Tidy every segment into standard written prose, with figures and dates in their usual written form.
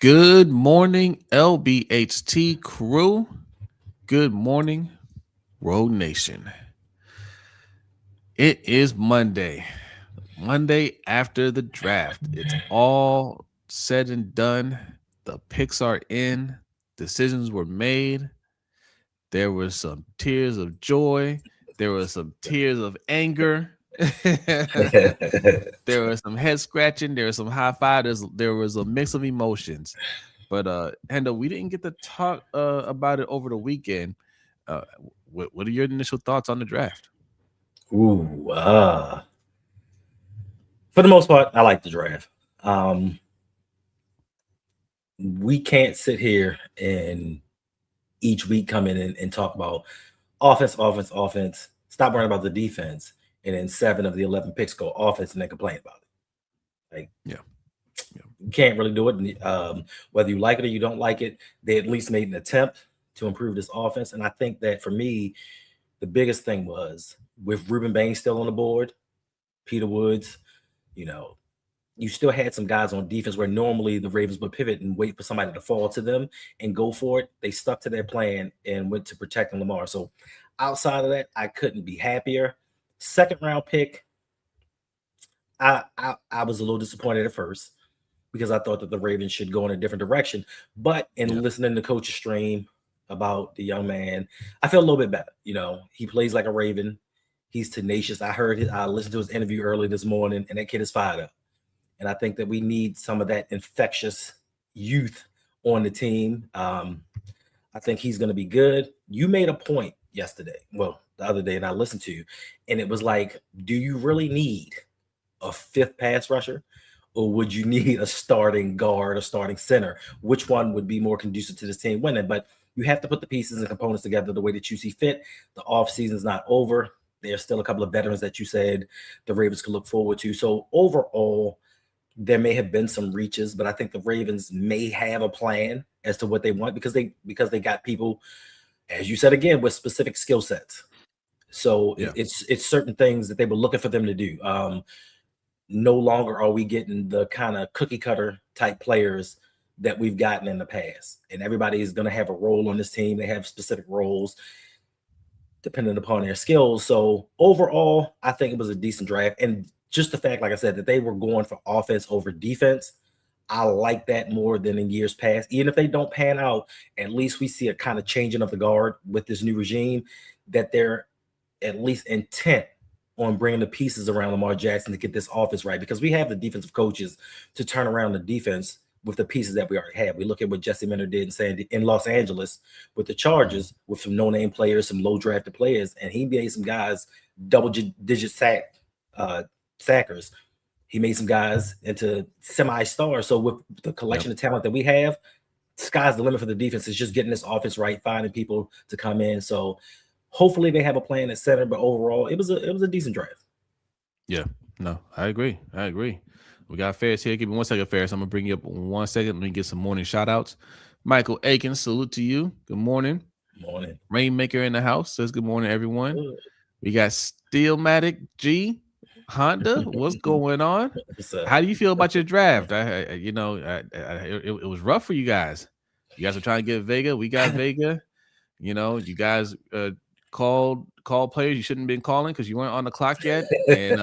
Good morning, LBHT crew. Good morning, Road Nation. It is Monday. Monday after the draft. It's all said and done. The picks are in. Decisions were made. There were some tears of joy. There were some tears of anger. There was some head scratching. There was some high five. There was a mix of emotions. But Hendo, we didn't get to talk about it over the weekend. Uh, what are your initial thoughts on the draft? Ooh, for the most part, I like the draft. We can't sit here and each week come in and talk about offense. Stop worrying about the defense, and then 7 of the 11 picks go offense, and then complain about it. Like, Yeah, yeah, you can't really do it. Whether you like it or you don't like it, they at least made an attempt to improve this offense. And I think that for me, the biggest thing was with Ruben Bain still on the board, Peter Woods, you know, you still had some guys on defense where normally the Ravens would pivot and wait for somebody to fall to them and go for it. They stuck to their plan and went to protecting Lamar. So outside of that, I couldn't be happier. Second round pick, I was a little disappointed at first because I thought that the Ravens should go in a different direction. But in yeah, listening to Coach's stream about the young man, I feel a little bit better. He plays like a Raven. He's tenacious. I listened to his interview early this morning, and that kid is fired up. And I think that we need some of that infectious youth on the team. I think he's going to be good. You made a point yesterday, well, the other day, and I listened to you, and it was like, do you really need a fifth pass rusher? Or would you need a starting guard, a starting center? Which one would be more conducive to this team winning? But you have to put the pieces and components together the way that you see fit. The offseason is not over. There's still a couple of veterans that you said the Ravens could look forward to. So overall, there may have been some reaches, but I think the Ravens may have a plan as to what they want because they got people, as you said again, with specific skill sets. So yeah. it's certain things that they were looking for them to do. No longer are we getting the kind of cookie cutter type players that we've gotten in the past. And everybody is going to have a role on this team. They have specific roles depending upon their skills. So overall, I think it was a decent draft. And just the fact, like I said, that they were going for offense over defense, I like that more than in years past. Even if they don't pan out, at least we see a kind of changing of the guard with this new regime, that they're at least intent on bringing the pieces around Lamar Jackson to get this offense right, because we have the defensive coaches to turn around the defense with the pieces that we already have. We look at what Jesse Minter did in Los Angeles with the Chargers, with some no-name players, some low-drafted players, and he made some guys double-digit sackers. He made some guys into semi-stars. So with the collection of talent that we have, sky's the limit for the defense. It's just getting this offense right, finding people to come in. So hopefully they have a plan at center, but overall, it was a decent draft. Yeah, no, I agree. We got Ferris here. Give me 1 second, Ferris. I'm going to bring you up 1 second. Let me get some morning shout outs. Michael Aiken, salute to you. Good morning. Morning. Rainmaker in the house says good morning, everyone. We got Steelmatic G. Honda, what's going on? How do you feel about your draft? It was rough for you guys. You guys were trying to get Vega. We got Vega. You guys called players you shouldn't have been calling because you weren't on the clock yet. And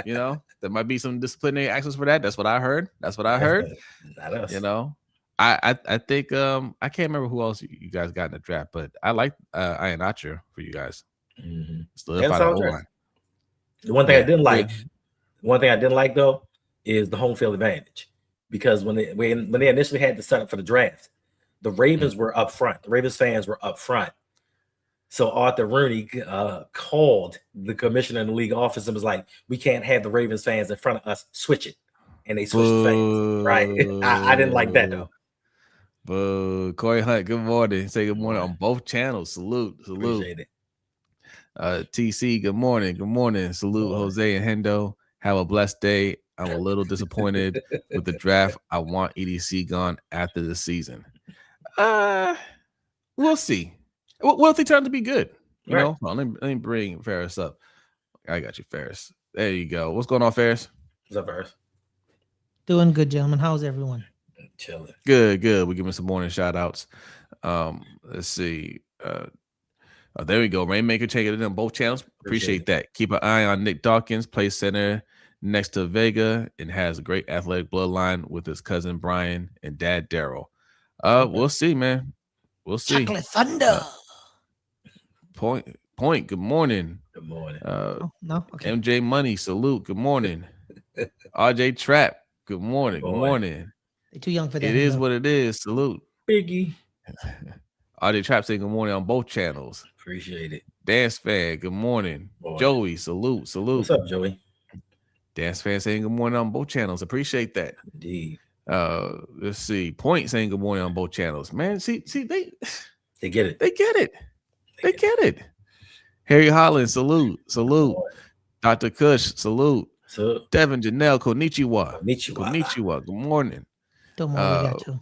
there might be some disciplinary actions for that. That's what I heard. I think I can't remember who else you guys got in the draft, but I like Ian Archer for you guys. Solidify the O-line. The one thing I didn't like though is the home field advantage, because when they initially had the setup for the draft, the Ravens were up front. The Ravens fans were up front. So Arthur Rooney called the commissioner in the league office and was like, "We can't have the Ravens fans in front of us. Switch it." And they switched the fans. Right? I didn't like that though. Boo. Corey Hunt, good morning. Say good morning on both channels. Salute. Appreciate it. TC, good morning. Salute, Jose and Hendo. Have a blessed day. I'm a little disappointed with the draft. I want EDC gone after the season. We'll see. What if they turn to be good? You know? Well, let me bring Ferris up. I got you, Ferris. There you go. What's going on, Ferris? What's up, Ferris? Doing good, gentlemen. How's everyone? Chilling. Good. We giving some morning shout outs. Let's see. There we go. Rainmaker checking it on both channels. Appreciate that. Keep an eye on Nick Dawkins, plays center next to Vega, and has a great athletic bloodline with his cousin Brian and dad Daryl. We'll see, man. We'll see. Chocolate Thunder. Point. Good morning. Good morning. No. Okay. MJ Money. Salute. Good morning. RJ Trap. Good morning. Good morning. They're too young for that. It is what it is. Salute. Biggie. RJ Trap saying good morning on both channels. Appreciate it. Dance Fan, good morning. Joey, salute. What's up, Joey? Dance Fan saying good morning on both channels. Appreciate that. Indeed. Let's see. Point saying good morning on both channels. Man, see, they get it. They get it. Harry Holland, salute. Dr. Kush, salute. Devin Janelle, konnichiwa. Good morning.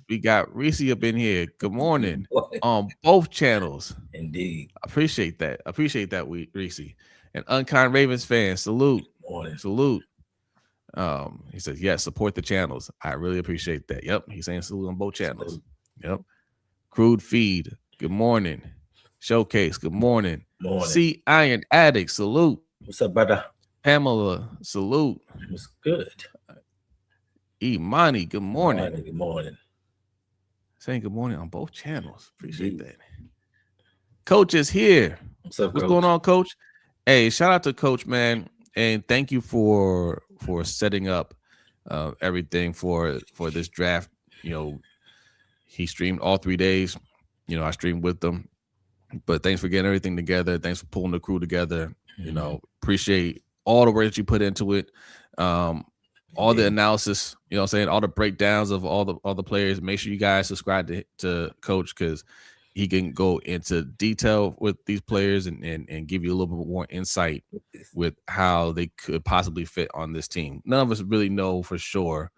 We got Reese up in here. Good morning on both channels. Indeed. Appreciate that, Reese. And Unkind Ravens fans, salute. Salute. He says, yes, support the channels. I really appreciate that. Yep. He's saying salute on both channels. Yep. Crude Feed, good morning. Showcase, good morning. See Iron Addict, salute. What's up, brother? Pamela, salute. What's good? Imani, good morning. Good morning. Saying good morning on both channels. Appreciate that. Coach is here. What's up, What's going on, Coach? Hey, shout out to Coach, man. And thank you for setting up everything for this draft. You know, he streamed all 3 days. You know, I streamed with them. But thanks for getting everything together. Thanks for pulling the crew together. You know, appreciate all the work that you put into it. All the analysis, you know what I'm saying, all the breakdowns of all the players. Make sure you guys subscribe to Coach, because he can go into detail with these players and give you a little bit more insight with how they could possibly fit on this team. None of us really know for sure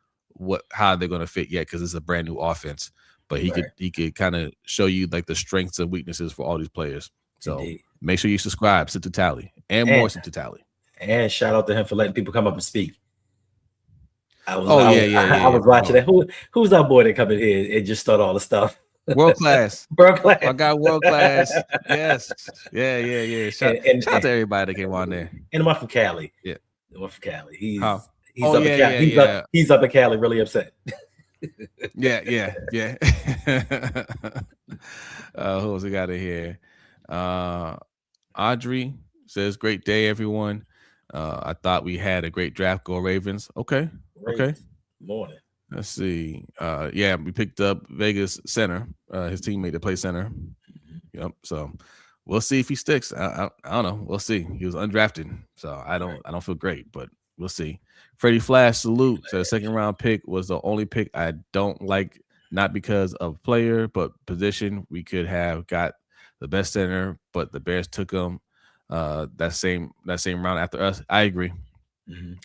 how they're going to fit yet, because it's a brand new offense. But he could kind of show you like the strengths and weaknesses for all these players. So make sure you subscribe, sit to Tally, and more sit to Tally. And shout out to him for letting people come up and speak. I was watching that. Who's our boy that come in here and just start all the stuff? World class. I got world class. Yes. Yeah. Shout out to everybody that came on there. And the one from Cali. Yeah. The one from Cali. He's up in Cali, really upset. Yeah. Who else we got in here? Audrey says, great day, everyone. I thought we had a great draft. Go Ravens. Okay. Morning. Let's see. We picked up Vegas center, his teammate that plays center. Yep. So we'll see if he sticks. I don't know. We'll see. He was undrafted, so I don't feel great, but we'll see. Freddie Flash, salute. So the second round pick was the only pick I don't like, not because of player, but position. We could have got the best center, but the Bears took him that same round after us. I agree.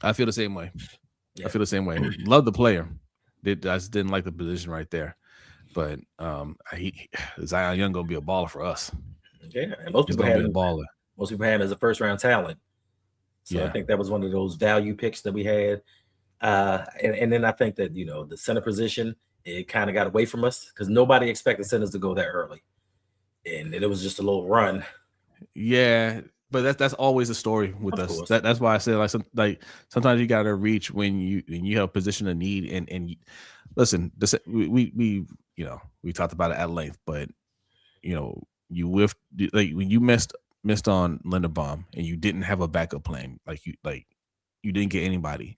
I feel the same way. I feel the same way. Love the player. I just didn't like the position right there. But Zion Young gonna be a baller for us. Yeah, and most people have him as a first round talent. So I think that was one of those value picks that we had. And then I think that, the center position, it kind of got away from us because nobody expected centers to go that early. And it was just a little run. Yeah, but that's always the story with us. That's why I said sometimes you gotta reach when you have a position of need. And listen, we talked about it at length, but when you missed on Linderbaum and you didn't have a backup plan, you didn't get anybody,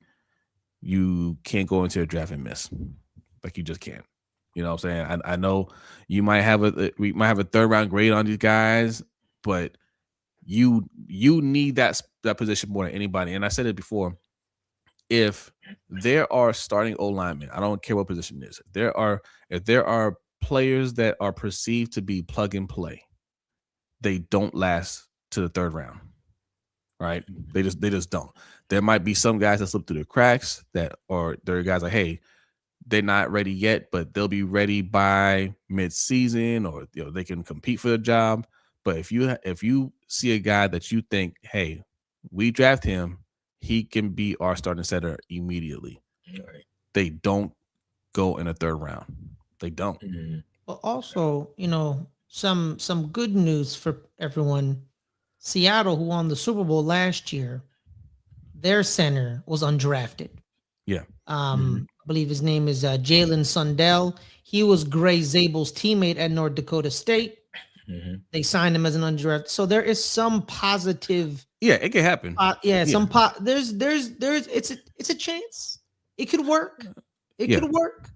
you can't go into a draft and miss. You just can't. You know what I'm saying? I know we might have a third round grade on these guys, but you need that position more than anybody. And I said it before. If there are starting O linemen, I don't care what position it is. If there are players that are perceived to be plug and play, they don't last to the third round. Right? They just don't. There might be some guys that slip through the cracks there are guys like, hey, they're not ready yet, but they'll be ready by mid-season, or they can compete for the job. But if you see a guy that you think, hey, we draft him, he can be our starting center immediately. Right. They don't go in the third round. They don't. But also, some good news for everyone. Seattle, who won the Super Bowl last year, their center was undrafted. Yeah. I believe his name is Jalen Sundell. He was Gray Zabel's teammate at North Dakota State. They signed him as an undrafted. So there is some positive. Yeah, it can happen. There's it's a chance. It could work. It could work.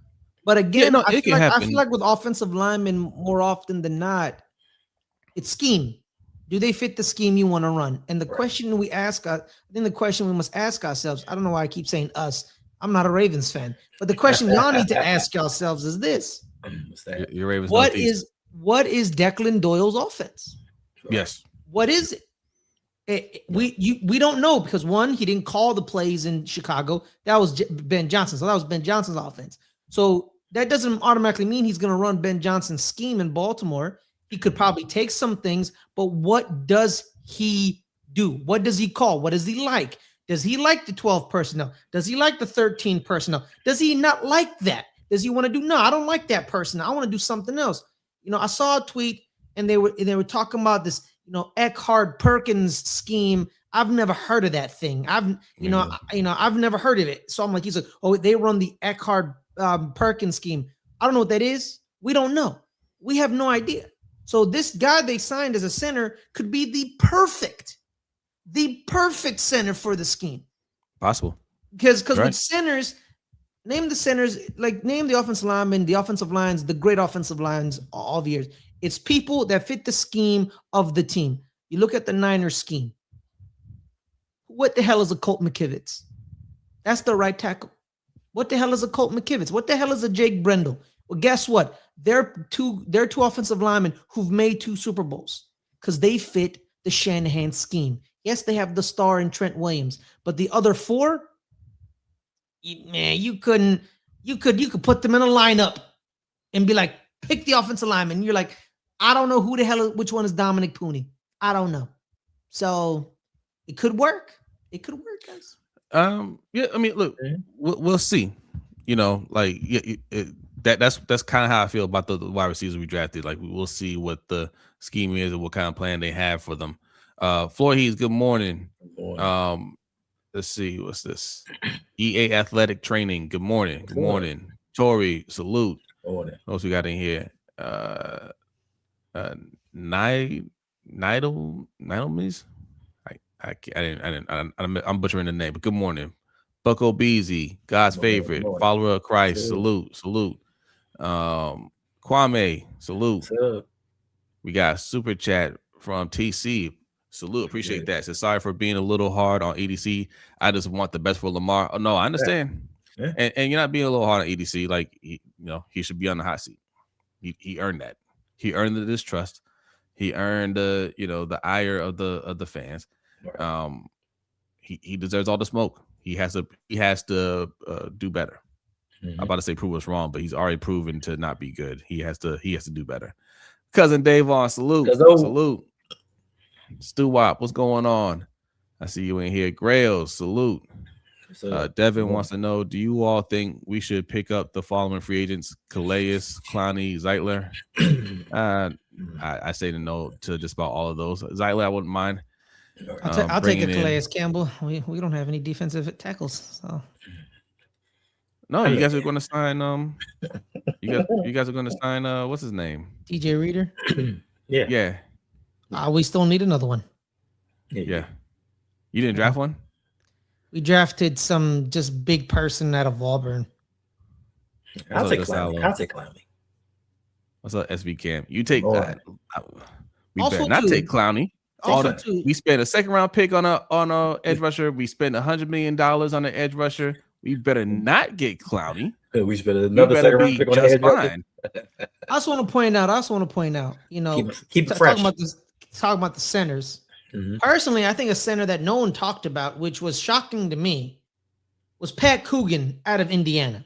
But again, I feel like with offensive linemen, more often than not, it's scheme. Do they fit the scheme you want to run? And the question we ask, I think the question we must ask ourselves, I don't know why I keep saying us. I'm not a Ravens fan, but the question y'all need to ask yourselves is this: You're Ravens. What is Declan Doyle's offense? Yes. What is it? We don't know because one, he didn't call the plays in Chicago. That was Ben Johnson. So that was Ben Johnson's offense. So that doesn't automatically mean he's going to run Ben Johnson's scheme in Baltimore. He could probably take some things, but what does he do? What does he call? What does he like? Does he like the 12 personnel? Does he like the 13 personnel? Does he not like that? Does he want to do? No, I don't like that person. I want to do something else. I saw a tweet and they were talking about this, Eckhart Perkins scheme. I've never heard of that thing. I've never heard of it. So I'm like, they run the Eckhart Perkins scheme. I don't know what that is. We don't know. We have no idea. So this guy they signed as a center could be the perfect center for the scheme. Possible. Because with centers, name the centers, like name the offensive linemen, the offensive lines, the great offensive lines all the years. It's people that fit the scheme of the team. You look at the Niners scheme. What the hell is a Colt McKivitz? That's the right tackle. What the hell is a Colt McKivitz? What the hell is a Jake Brendel? Well, guess what? They're two offensive linemen who've made 2 Super Bowls because they fit the Shanahan scheme. Yes, they have the star in Trent Williams, but the other 4, you could put them in a lineup and be like, pick the offensive lineman. And you're like, I don't know which one is Dominic Pooney. I don't know. So it could work. It could work, guys. Yeah. I mean, look, we'll see. That's kind of how I feel about the wide receivers we drafted. Like, we'll see what the scheme is and what kind of plan they have for them. Floyd, good morning. Let's see, what's this? EA Athletic Training. Good morning. Good morning. Tori, salute. What else we got in here? Nidelmis? I'm butchering the name, but good morning. Bucko Beasy, God's favorite, follower of Christ. Salute. Kwame, salute. We got super chat from TC. Salute, appreciate that. So sorry for being a little hard on EDC. I just want the best for Lamar. Oh no, I understand. Yeah. And you're not being a little hard on EDC. Like, he should be on the hot seat. He earned that. He earned the distrust. He earned the ire of the fans. He deserves all the smoke. He has to do better. I'm about to say prove us wrong, but he's already proven to not be good. He has to do better. Cousin Davon, salute. Salute. Stu Wop, what's going on? I see you in here. Grail, salute. Devin wants to know, do you all think we should pick up the following free agents? Calais, Clowney, Zeitler? I say no to just about all of those. Zeitler, I wouldn't mind. I'll take a Calais Campbell. We don't have any defensive tackles. So. No, you guys are going to sign. You guys are going to sign. What's his name? DJ Reader. Yeah. We still need another one. Yeah. You didn't draft one? We drafted some just big person out of Auburn. I'll take Clowney. What's up, SB Cam? You take that. We also better not take Clowney. We spent a second round pick on a edge rusher. We spent $100 million on an edge rusher. We better not get Clowney. We spent another second round pick on an edge rusher. I just want to point out, keep it fresh. Talking about the centers. Personally, I think a center that no one talked about, which was shocking to me, was Pat Coogan out of Indiana,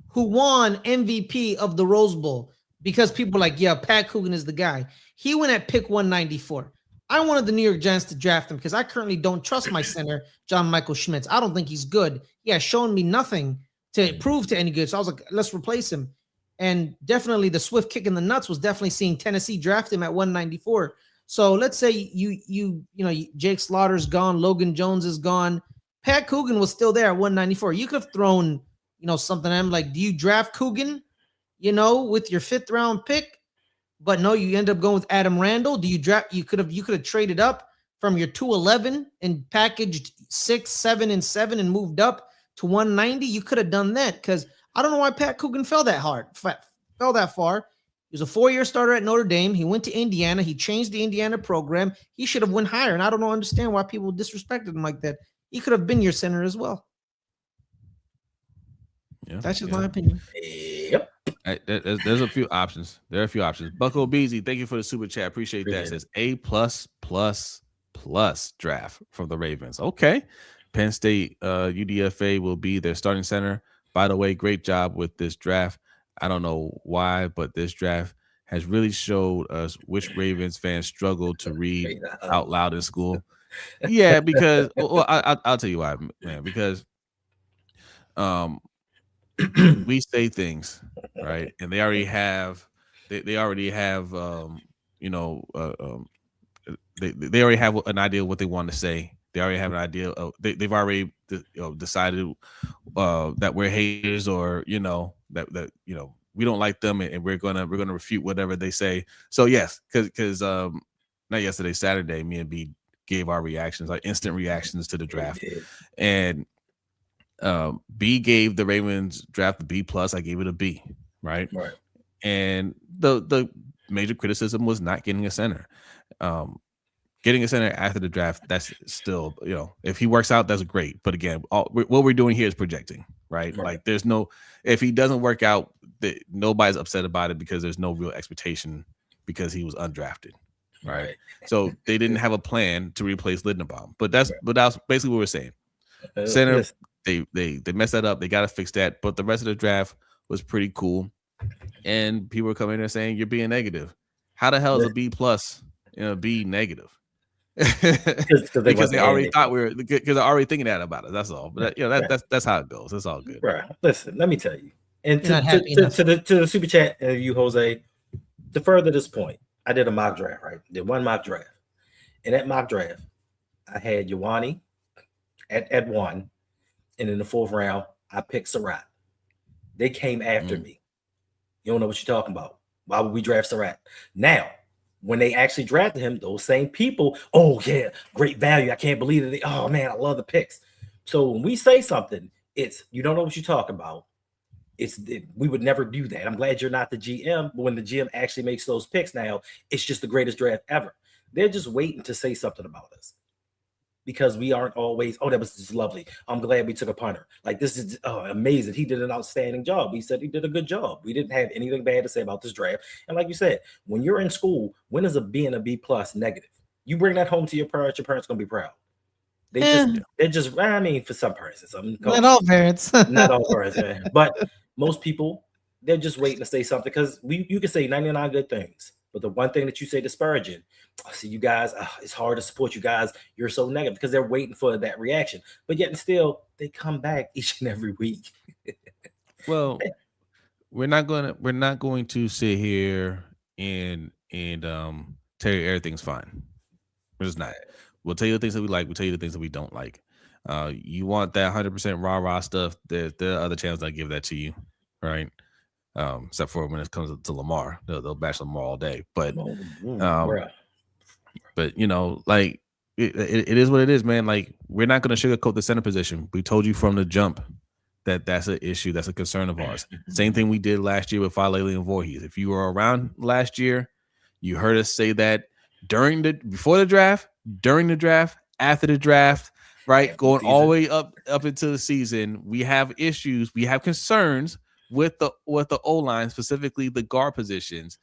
who won MVP of the Rose Bowl because people were like, yeah, Pat Coogan is the guy. He went at pick 194. I wanted the New York Giants to draft him because I currently don't trust my center, John Michael Schmitz. I don't think he's good. He has shown me nothing to prove to any good. So I was like, let's replace him. And definitely the swift kick in the nuts was definitely seeing Tennessee draft him at 194. So let's say you know Jake Slaughter's gone, Logan Jones is gone, Pat Coogan was still there at 194. You could have thrown, you know, something at him like, do you draft Coogan, you know, with your 5th round pick? But no, you end up going with Adam Randall. Do you draft? You could have traded up from your 211 and packaged 6, 7, and 7 and moved up to 190. You could have done that because I don't know why Pat Coogan fell that far. He was a 4-year starter at Notre Dame. He went to Indiana. He changed the Indiana program. He should have went higher. And I don't understand why people disrespected him like that. He could have been your center as well. Yeah, that's just my opinion. Yep. There's a few options. There are a few options. Bucko Beasy, thank you for the super chat. Appreciate that. It says A++ draft from the Ravens. Okay. Penn State UDFA will be their starting center. By the way, great job with this draft. I don't know why, but this draft has really showed us which Ravens fans struggle to read out loud in school. Yeah, because I'll tell you why, man. Because we say things, right, and they already have they already have they already have an idea of what they want to say. They already have an idea of they've already decided that we're haters, or that we don't like them, and we're gonna refute whatever they say. So yes, because not yesterday, Saturday, me and B gave our reactions, our instant reactions to the draft, and B gave the Ravens draft a B+. I gave it a B, right? And the major criticism was not getting a center. Getting a center after the draft, that's still, if he works out, that's great. But again, what we're doing here is projecting, right? Like there's no, if he doesn't work out, nobody's upset about it because there's no real expectation because he was undrafted, right? So they didn't have a plan to replace Lindenbaum. But that's basically what we're saying. Center, they messed that up. They got to fix that. But the rest of the draft was pretty cool. And people were coming in there saying you're being negative. How the hell is a B+, B negative? because they already thought because they're already thinking that about it. That's all. But that's how it goes. It's all good. Right. Listen, let me tell you. And to the super chat, you Jose, to further this point, I did a mock draft, right? Did one mock draft. In that mock draft, I had Ioane at 1, and in the 4th round, I picked Surratt. They came after me. You don't know what you're talking about. Why would we draft Surratt? Now, when they actually drafted him, those same people, oh yeah, great value. I can't believe it. Oh man, I love the picks. So when we say something, it's you don't know what you're talking about. We would never do that. I'm glad you're not the GM, but when the GM actually makes those picks now, it's just the greatest draft ever. They're just waiting to say something about us because we aren't always, that was just lovely. I'm glad we took a punter. Like this is amazing. He did an outstanding job. We said he did a good job. We didn't have anything bad to say about this draft. And like you said, when you're in school, when is being a B+ negative? You bring that home to your parents going to be proud. They're just, I mean, for some parents, not all parents, not all parents, man. But most people, they're just waiting to say something because you can say 99 good things, but the one thing that you say disparaging, I see you guys, it's hard to support you guys. You're so negative because they're waiting for that reaction, but yet and still they come back each and every week. Well, we're not going to sit here and tell you everything's fine. We're just not. We'll tell you the things that we like. We'll tell you the things that we don't like. You want that 100% rah-rah stuff. There are other channels that give that to you, right? Except for when it comes to Lamar. They'll bash Lamar all day. But, like, it is what it is, man. Like, we're not going to sugarcoat the center position. We told you from the jump that's an issue. That's a concern of ours. Same thing we did last year with Falele and Voorhees. If you were around last year, you heard us say that before the draft, during the draft, after the draft, right? Going all the way up into the season, we have issues, we have concerns with the O-line, specifically the guard positions.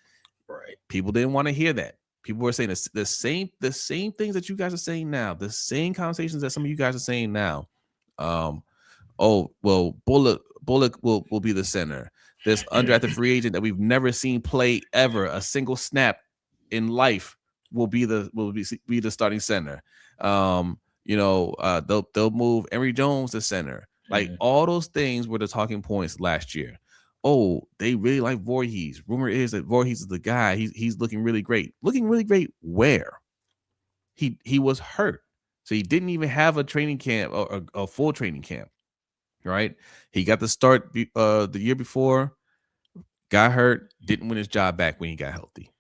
Right. People didn't want to hear that. People were saying the same things that you guys are saying now, the same conversations that some of you guys are saying now. Bullock will be the center. This undrafted free agent that we've never seen play ever a single snap in life will be the starting center. They'll move Emory Jones to center. Like all those things were the talking points last year. Oh, they really like Voorhees. Rumor is that Voorhees is the guy. He's looking really great. Looking really great where? He was hurt. So he didn't even have a training camp or a full training camp. Right? He got the start the year before, got hurt, didn't win his job back when he got healthy.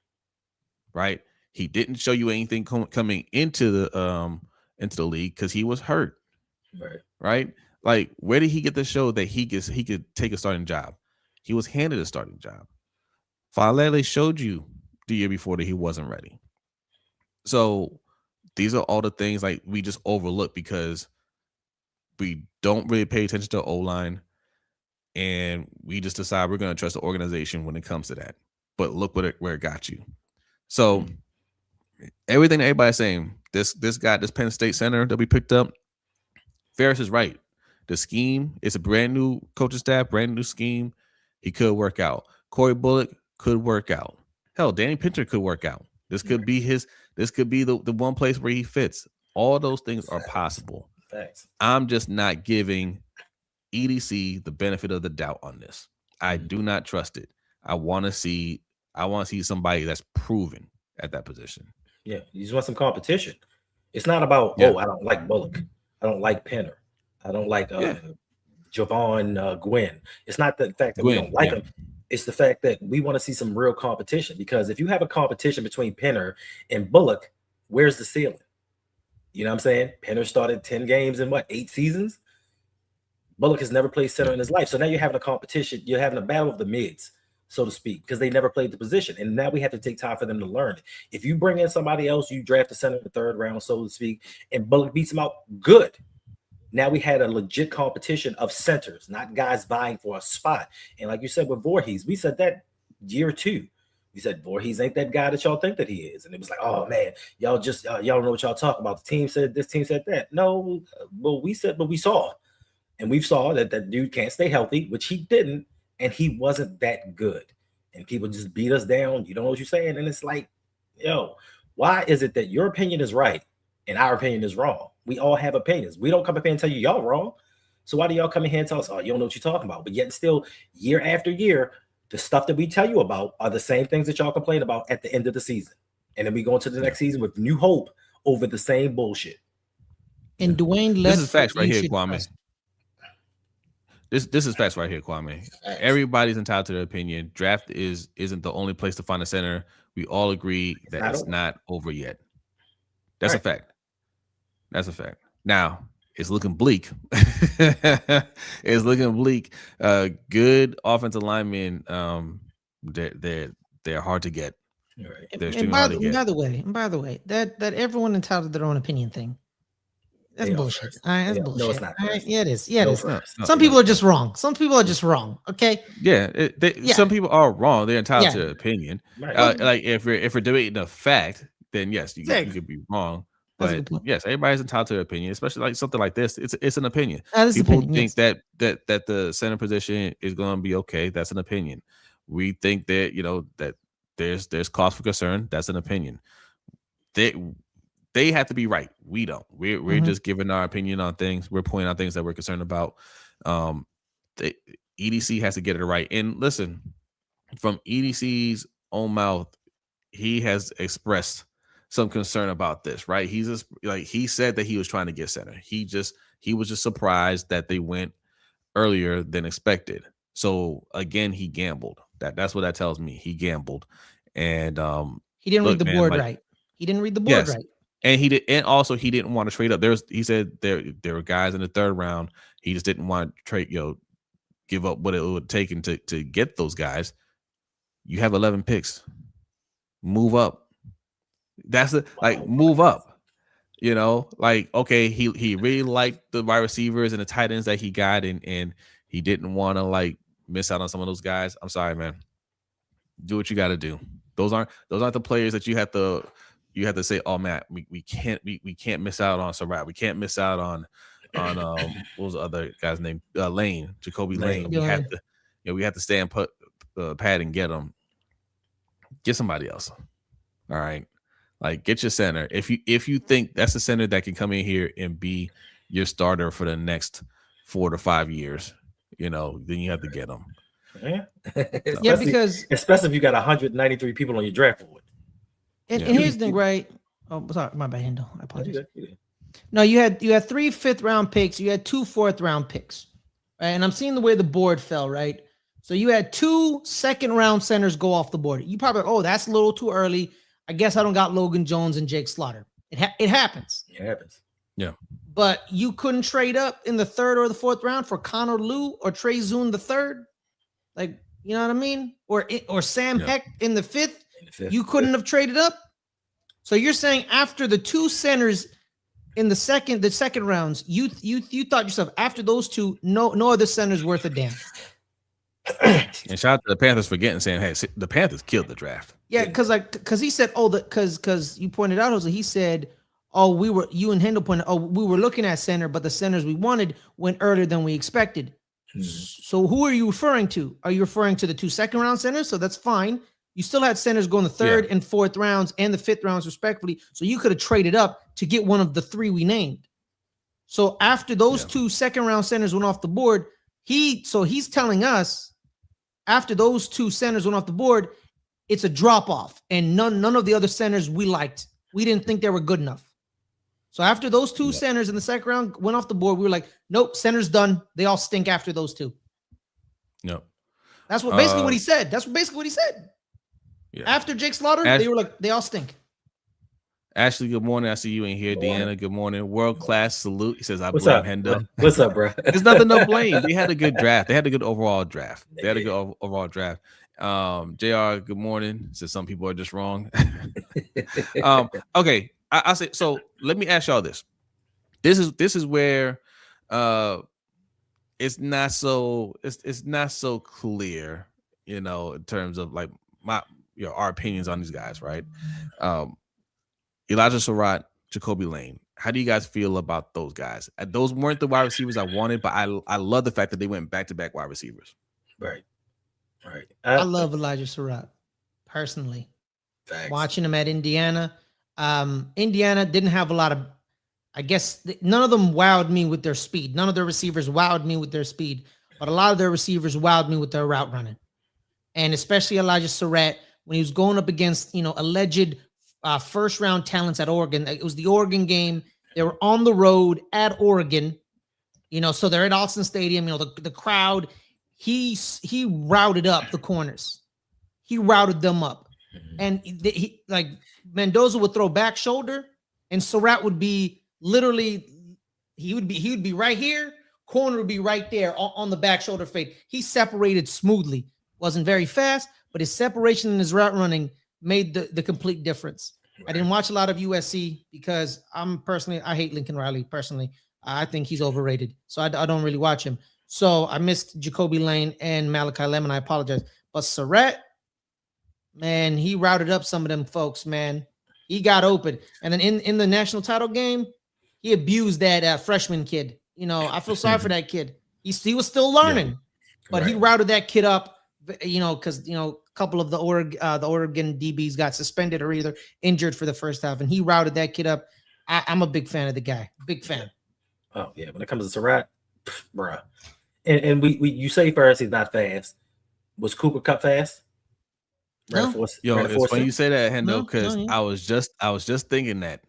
Right? He didn't show you anything coming into the league because he was hurt. Right? Like, where did he get the show that he could take a starting job? He was handed a starting job. Falele showed you the year before that he wasn't ready. So these are all the things like we just overlook because we don't really pay attention to O-line, and we just decide we're going to trust the organization when it comes to that. But look where it got you. So everything that everybody's saying, this Penn State center that we picked up, Ferris is right. The scheme is a brand new coaching staff, brand new scheme. He could work out. Corey Bullock could work out. Hell, Danny Pinter could work out. This could be the one place where he fits. All those things are possible. Thanks. I'm just not giving EDC the benefit of the doubt on this. I do not trust it. I want to see somebody that's proven at that position. Yeah, you just want some competition. It's not about I don't like Bullock. I don't like Penner. I don't like Javon Gwynn. It's not the fact that we don't like him. It's the fact that we want to see some real competition, because if you have a competition between Penner and Bullock, where's the ceiling? You know what I'm saying? Penner started 10 games in 8 seasons? Bullock has never played center in his life. So now you're having a competition. You're having a battle of the mids, so to speak, because they never played the position. And now we have to take time for them to learn it. If you bring in somebody else, you draft a center in the 3rd round, so to speak, and Bullock beats him out, good. Now we had a legit competition of centers, not guys vying for a spot. And like you said with Voorhees, we said that year 2. We said Voorhees ain't that guy that y'all think that he is. And it was like, oh man, y'all don't know what y'all talking about. The team said this, team said that. No, well, we saw. And we saw that that dude can't stay healthy, which he didn't, and he wasn't that good. And people just beat us down. You don't know what you're saying. And it's like, yo, why is it that your opinion is right and our opinion is wrong? We all have opinions. We don't come up here and tell you y'all wrong. So why do y'all come in here and tell us, oh, you don't know what you're talking about? But yet still, year after year, the stuff that we tell you about are the same things that y'all complain about at the end of the season. And then we go into the next season with new hope over the same bullshit. And Dwayne, this is facts right here, Kwame. This is facts right here, Kwame. Everybody's entitled to their opinion. Draft isn't the only place to find a center. We all agree that it's not over yet. That's a fact. That's a fact. Now, it's looking bleak. It's looking bleak. Good offensive linemen, they're hard to get. They're extremely hard to get. By the way, that everyone entitled to their own opinion thing. That's bullshit. That's bullshit. No, it's not. Yeah, it is. Yeah, it is. Some people are just wrong. Some people are just wrong. Okay. Yeah, some people are wrong. They're entitled to their opinion. Right. Like if we're debating a fact, then yes, you could be wrong. But yes, everybody's entitled to their opinion, especially like something like this. It's an opinion. People think that the center position is going to be okay. That's an opinion. We think that that there's cause for concern. That's an opinion. They have to be right. We don't. We're just giving our opinion on things. We're pointing out things that we're concerned about. The EDC has to get it right. And listen, from EDC's own mouth, he has expressed some concern about this, right? He's just like, he said that he was trying to get center. He was just surprised that they went earlier than expected. So again, he gambled. That's what that tells me. He gambled, and he didn't read the board right. He didn't read the board right. And also he didn't want to trade up. He said there were guys in the 3rd round. He just didn't want to trade, give up what it would take to get those guys. You have 11 picks. Move up. That's move up. Okay, he really liked the wide receivers and the tight ends that he got, and he didn't want to miss out on some of those guys. I'm sorry, man. Do what you got to do. Those aren't the players that you have to say, oh man, we can't miss out on Surratt. We can't miss out on what was the other guy's name? Jacoby Lane. We have to stay and put pad and get them. Get somebody else. All right. Get your center. If you think that's the center that can come in here and be your starter for the next 4 to 5 years, then you have to get them. Yeah, because especially if you got 193 people on your draft board. And here's the thing, right? Oh, sorry, my bad, Hendo. I apologize. Yeah. No, you had 3 5th round picks. You had 2 4th round picks, right? And I'm seeing the way the board fell, right? So you had 2 2nd round centers go off the board. You probably, that's a little too early. I guess I don't got Logan Jones and Jake Slaughter. It happens. It happens. Yeah. But you couldn't trade up in the 3rd or the 4th round for Connor Liu or Trey Zune the 3rd, like, you know what I mean? Or Sam Heck in the 5th. You couldn't have traded up. So you're saying after the 2 centers in the second rounds, you thought yourself, after those 2, no other center's worth a damn. And shout out to the Panthers for saying, hey, the Panthers killed the draft. Yeah, because he said, because you pointed out, Jose, he said, you and Hendo pointed, we were looking at center, but the centers we wanted went earlier than we expected. So who are you referring to? Are you referring to the 2 2nd round centers? So that's fine. You still had centers going the 3rd and 4th rounds and the 5th rounds respectively. So you could have traded up to get one of the 3 we named. So after those 2 2nd round centers went off the board, he's telling us after those 2 centers went off the board, it's a drop off, and none of the other centers we liked. We didn't think they were good enough. So after those 2 centers in the 2nd round went off the board, we were like, nope, center's done. They all stink after those 2. No. That's what basically what he said. That's basically what he said. Yeah. After Jake Slaughter, they were like, they all stink. Ashley, good morning. I see you in here. Deanna, good morning. World class salute. He says, I blame Hendo. What's up, bro? There's nothing to blame. They had a good draft. They had a good overall draft. JR, good morning. Says some people are just wrong. Okay. I say, so let me ask y'all this. This is where it's not so clear, in terms of like our opinions on these guys, right? Elijah Surratt, Jacoby Lane. How do you guys feel about those guys? Those weren't the wide receivers I wanted, but I love the fact that they went back-to-back wide receivers. Right. I love Elijah Surratt personally. Thanks. Watching him at Indiana. Indiana didn't have a lot of, I guess, none of them wowed me with their speed. None of their receivers wowed me with their speed, but a lot of their receivers wowed me with their route running. And especially Elijah Surratt, when he was going up against, alleged first round talents at Oregon. It was the Oregon game. They were on the road at Oregon, so they're at Austin Stadium, the crowd, he routed up the corners. He routed them up. And he like Mendoza would throw back shoulder and Surratt would be literally, he would be right here. Corner would be right there on the back shoulder fade. He separated smoothly. Wasn't very fast, but his separation and his route running made the complete difference. Right. I didn't watch a lot of USC because I hate Lincoln Riley personally. I think he's overrated. So I don't really watch him. So I missed Jacoby Lane and Malachi Lemon. I apologize. But Surratt, man, he routed up some of them folks, man. He got open. And then in the national title game, he abused that freshman kid. I feel sorry for that kid. He was still learning, but he routed that kid up, because, a couple of the Oregon DBs got suspended or either injured for the first half, and he routed that kid up. I'm a big fan of the guy. Big fan. Oh, yeah. When it comes to Surratt, bruh. And you say first he's not fast. Was Cooper Kupp fast? No. It's funny you say that, Hendo, because I was just thinking that.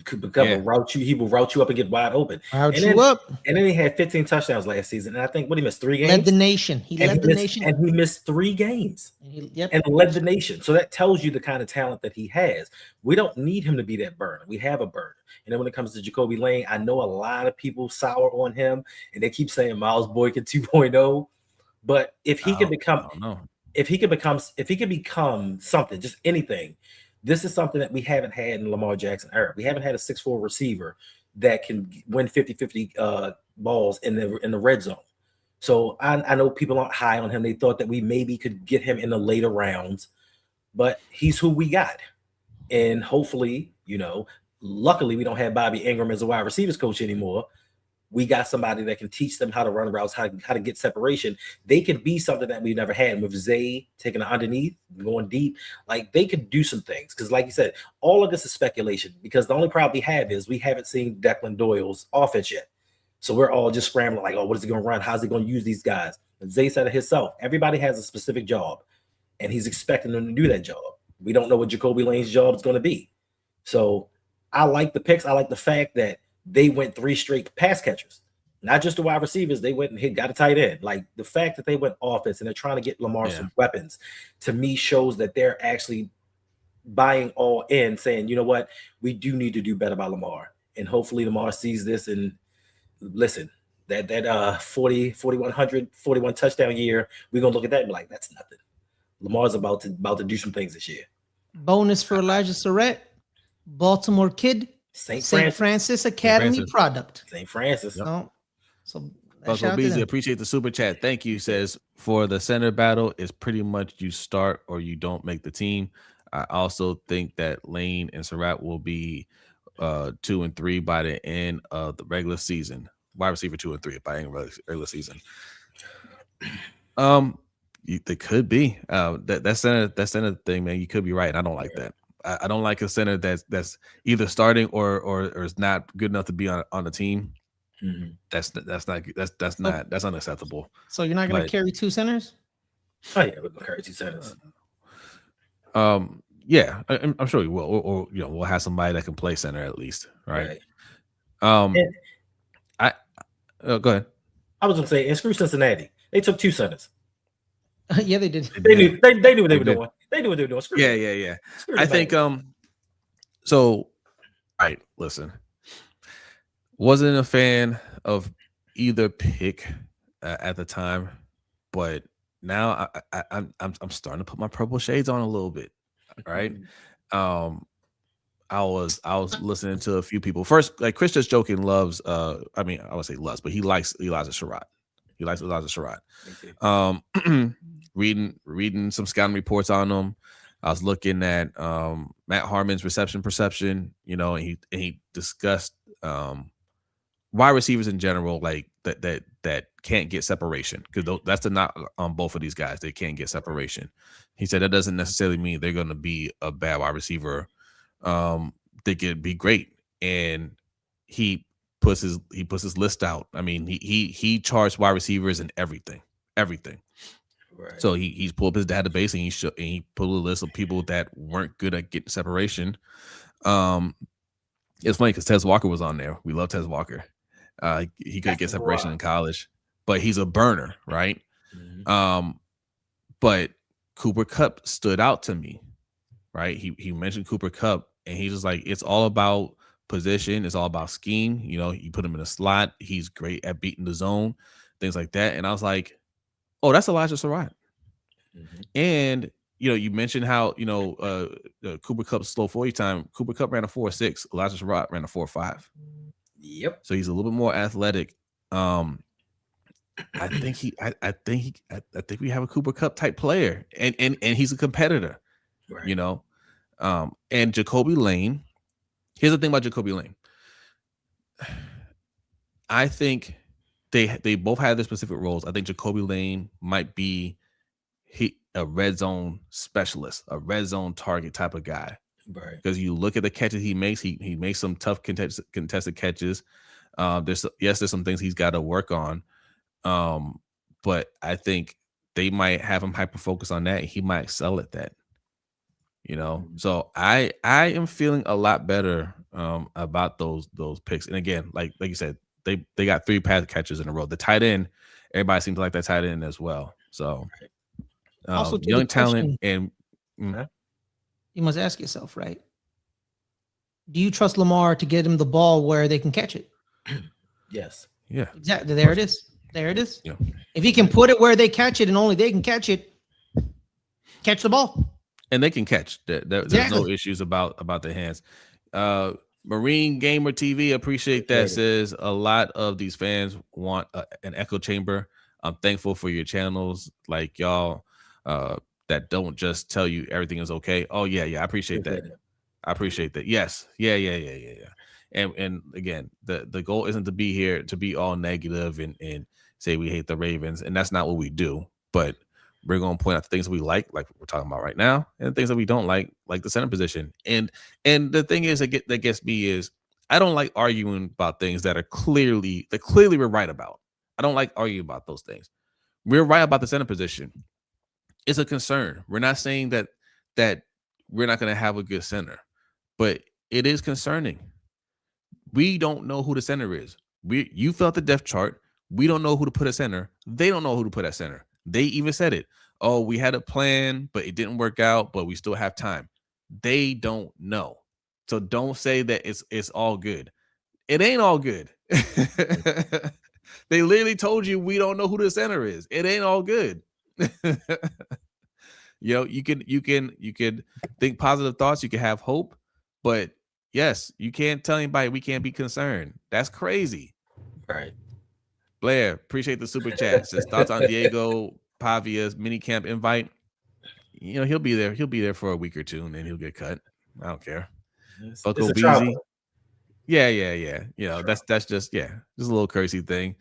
Cooper Kupp will route you. He will route you up and get wide open. And then he had 15 touchdowns last season. And I think he missed 3 games. Led the nation. He missed 3 games. And led the nation. So that tells you the kind of talent that he has. We don't need him to be that burner. We have a burner. And then when it comes to Jacoby Lane, I know a lot of people sour on him, and they keep saying Miles Boykin 2.0. But if he could become something, just anything. This is something that we haven't had in Lamar Jackson era. We haven't had a 6'4" receiver that can win 50-50 balls in the red zone. So I know people aren't high on him. They thought that we maybe could get him in the later rounds, but he's who we got. And hopefully, luckily we don't have Bobby Ingram as a wide receivers coach anymore. We got somebody that can teach them how to run routes, how to get separation. They could be something that we've never had. With Zay taking it underneath, going deep, like they could do some things. Because like you said, all of this is speculation. Because the only problem we have is we haven't seen Declan Doyle's offense yet. So we're all just scrambling like, oh, what is he going to run? How's he going to use these guys? And Zay said it himself. Everybody has a specific job, and he's expecting them to do that job. We don't know what Jacoby Lane's job is going to be. So I like the picks. I like the fact that they went 3 straight pass catchers, not just the wide receivers. They went and got a tight end. Like the fact that they went offense and they're trying to get Lamar some weapons, to me shows that they're actually buying all in, saying, you know what, we do need to do better by Lamar. And hopefully Lamar sees this and listen, that 41 touchdown year, we're gonna look at that and be like, that's nothing. Lamar's about to do some things this year. Bonus for Elijah Surratt, Baltimore kid, St. Francis Academy product. St. Francis. Yep. So Buzzle Beasley, appreciate the super chat. Thank you. Says for the center battle, is pretty much you start or you don't make the team. I also think that Lane and Surratt will be 2 and 3 by the end of the regular season. Wide receiver 2 and 3 by end of regular season. They could be that center thing, man. You could be right. I don't like that. I don't like a center that's either starting or is not good enough to be on the team. Mm-hmm. That's unacceptable. So you're not going to carry 2 centers? Oh yeah, we're going to carry 2 centers. Yeah, I'm sure we will, or we'll have somebody that can play center at least, right? Go ahead. I was going to say, and screw Cincinnati. They took 2 centers. Yeah, they did. They knew what they were doing. They knew what they were doing. Screw yeah. I think so. All right, listen. Wasn't a fan of either pick at the time, but now I'm starting to put my purple shades on a little bit. Right. I was listening to a few people. First, like Chris Just Joking loves I would say loves, but he likes Elijah Surratt. He likes Elijah Surratt. Reading some scouting reports on him. I was looking at Matt Harmon's reception perception, and he discussed wide receivers in general, like that can't get separation, because that's the knock on both of these guys. They can't get separation. He said that doesn't necessarily mean they're going to be a bad wide receiver. They could be great, and he puts his list out. I mean, he charts wide receivers in everything. Right. So he's pulled up his database and he pulled a list of people that weren't good at getting separation. It's funny because Tez Walker was on there. We love Tez Walker. He could get separation in college, but he's a burner, right? Mm-hmm. But Cooper Kupp stood out to me, right? He mentioned Cooper Kupp, and he's just like, it's all about position. It's all about scheme. You put him in a slot. He's great at beating the zone, things like that. And I was like, oh, that's Elijah Surratt. Mm-hmm. And you mentioned how Cooper Kupp's slow 40 time. Cooper Kupp ran a 4.6. Elijah Surratt ran a 4.5. Yep. So he's a little bit more athletic. I think we have a Cooper Kupp type player, and he's a competitor, right. And Jacoby Lane. Here's the thing about Jacoby Lane. I think they both have their specific roles. I think Jacoby Lane might be a red zone specialist, a red zone target type of guy. Right. Because you look at the catches he makes, he makes some tough contested catches. There's some things he's got to work on. But I think they might have him hyper focus on that. He might excel at that. So I am feeling a lot better about those picks. And again, like you said, they got 3 pass catches in a row. The tight end, everybody seems to like that tight end as well. So also young talent and you must ask yourself, right? Do you trust Lamar to get him the ball where they can catch it? Yes. Yeah. Exactly. There it is. Yeah. If he can put it where they catch it and only they can catch it, catch the ball. And they can catch. There's no issues about the hands. Marine Gamer TV, appreciate that. Says a lot of these fans want an echo chamber. I'm thankful for your channels like y'all that don't just tell you everything is okay. Oh yeah, I appreciate that. I appreciate that. Yes. Yeah. And again, the goal isn't to be here to be all negative and say we hate the Ravens, and that's not what we do. But we're going to point out the things that we like we're talking about right now, and the things that we don't like the center position. And the thing is that gets me is I don't like arguing about things that are clearly we're right about. I don't like arguing about those things. We're right about the center position. It's a concern. We're not saying that we're not going to have a good center, but it is concerning. We don't know who the center is. You felt the depth chart. We don't know who to put at center. They don't know who to put at center. They even said it. Oh, we had a plan, but it didn't work out, but we still have time. They don't know. So don't say that it's all good. It ain't all good. They literally told you we don't know who the center is. It ain't all good. You can think positive thoughts, you can have hope, but yes, you can't tell anybody we can't be concerned. That's crazy. Right. Blair, appreciate the super chat. Says thoughts on Diego Pavia's mini camp invite. He'll be there. He'll be there for a week or two, and then he'll get cut. I don't care. Bucko Beasy. Yeah. Sure. That's just a little cursey thing.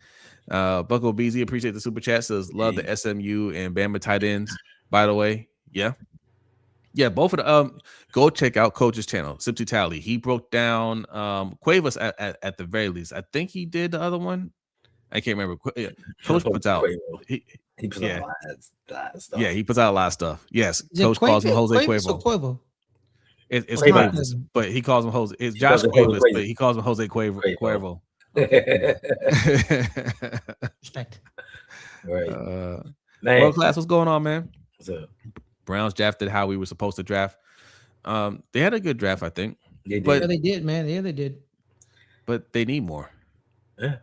Bucko Beasy, appreciate the super chat. Says love the SMU and Bama tight ends. By the way, yeah, both of the go check out Coach's channel, Sip to Tally. He broke down Cuevas at the very least. I think he did the other one. I can't remember. Coach puts out. He puts out a lot of stuff. Yeah, he puts out a lot of stuff. Yes, Coach calls him Jose Cuevo. It's Cuevas, but he calls him Jose. It's Josh Cuevas, but he calls him Jose Cuevo. Respect. Right. World class, what's going on, man? What's up? Browns drafted how we were supposed to draft. They had a good draft, I think. They did, man. Yeah, they did. But they need more. Yeah.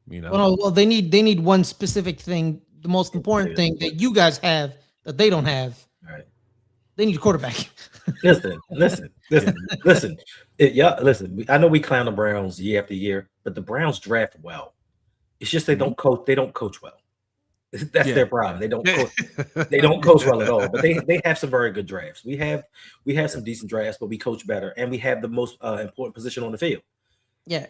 Well, they need one specific thing. The most important thing that you guys have that they don't have. Right. They need a quarterback. Listen. Listen. I know we clown the Browns year after year, but the Browns draft well. It's just they don't coach well. That's their problem. They don't coach. They don't coach well at all. But they have some very good drafts. We have some decent drafts, but we coach better, and we have the most important position on the field. Yeah,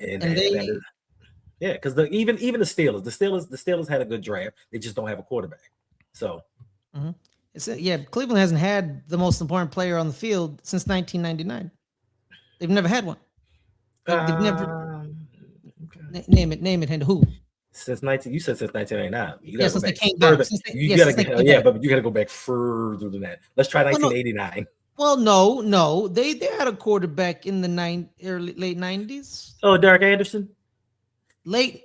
because even the Steelers had a good draft. They just don't have a quarterback. So, Cleveland hasn't had the most important player on the field since 1999. They've never had one. They've never. Name it, Hendo. Who? Since 1999. Since they came back. But you got to go back further than that. Let's try 1989. Well, no, they had a quarterback in the late 90s. Oh, Derek Anderson. Early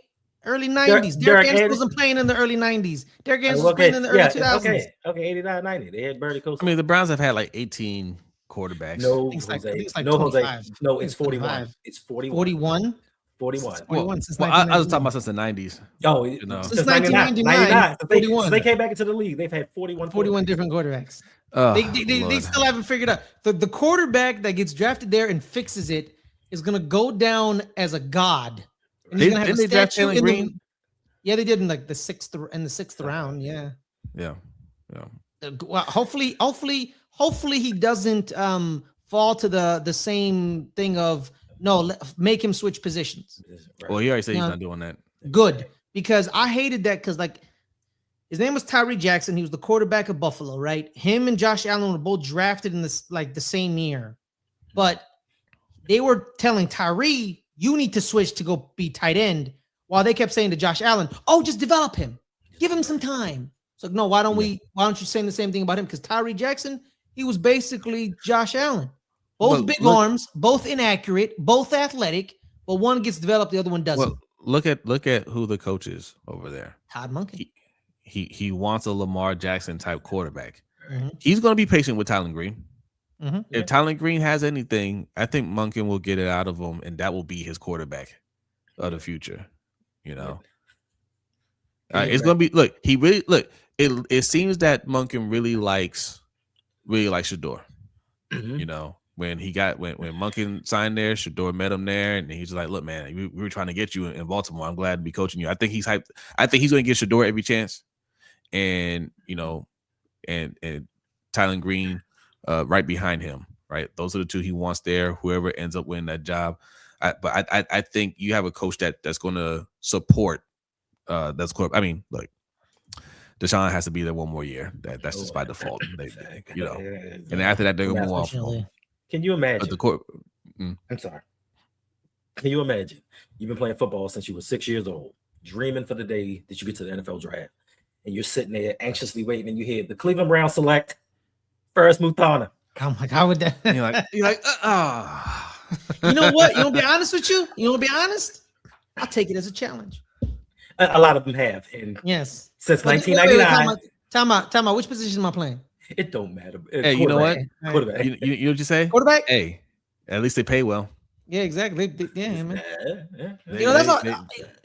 90s. Derek Anderson wasn't playing in the early 90s. Derek Anderson was playing in the early 2000s. Okay, 89, 90. They had Bernie Kosar. I mean, the Browns have had like 18 quarterbacks. No, Jose. No, it's 41. It's 41. 41 since I was talking about since the 90s. Oh, since 1999, 41. They came back into the league. They've had 41 different quarterbacks. They still haven't figured out. The quarterback that gets drafted there and fixes it is going to go down as a god. And he's going to have a statue in Green. Yeah, they did in like the sixth round. Yeah. Well, hopefully he doesn't fall to the same thing of make him switch positions. Well, he already said he's not doing that. Good, because I hated that because his name was Tyree Jackson. He was the quarterback of Buffalo, right? Him and Josh Allen were both drafted in this the same year, but they were telling Tyree, you need to switch to go be tight end, while they kept saying to Josh Allen, oh, just develop him, give him some time. So no, why don't you say the same thing about him? Because Tyree Jackson, he was basically Josh Allen. Both big arms, both inaccurate, both athletic, but one gets developed, the other one doesn't. Well, look at who the coach is over there. Todd Monken. He wants a Lamar Jackson type quarterback. Mm-hmm. He's going to be patient with Tylen Green. Mm-hmm. If Tylen Green has anything, I think Monken will get it out of him, and that will be his quarterback of the future. It's going to be It seems that Monken really likes Shador. Mm-hmm. When Monken signed there, Shador met him there, and he's like, "Look, man, we were trying to get you in Baltimore. I'm glad to be coaching you. I think he's hyped. I think he's going to give Shador every chance, and and Tylen Green right behind him. Right, those are the two he wants there. Whoever ends up winning that job, but I think you have a coach that's going to support. That's cool. I mean, look, Deshaun has to be there one more year. That's just by default. And after that, they're going to move on. Can you imagine? The court. I'm sorry. Can you imagine? You've been playing football since you were 6 years old, dreaming for the day that you get to the NFL draft, and you're sitting there anxiously waiting, and you hear the Cleveland Browns select First Muthana. I'm like, how would that? You're like, You know what? You want to be honest with you? You want to be honest? I'll take it as a challenge. A lot of them have, and yes, since 1999. Time out. Which position am I playing? It don't matter. Hey, you know what? Quarterback. You know what you say? Quarterback. Hey, at least they pay well. Yeah, exactly. Yeah, man. They, that's all.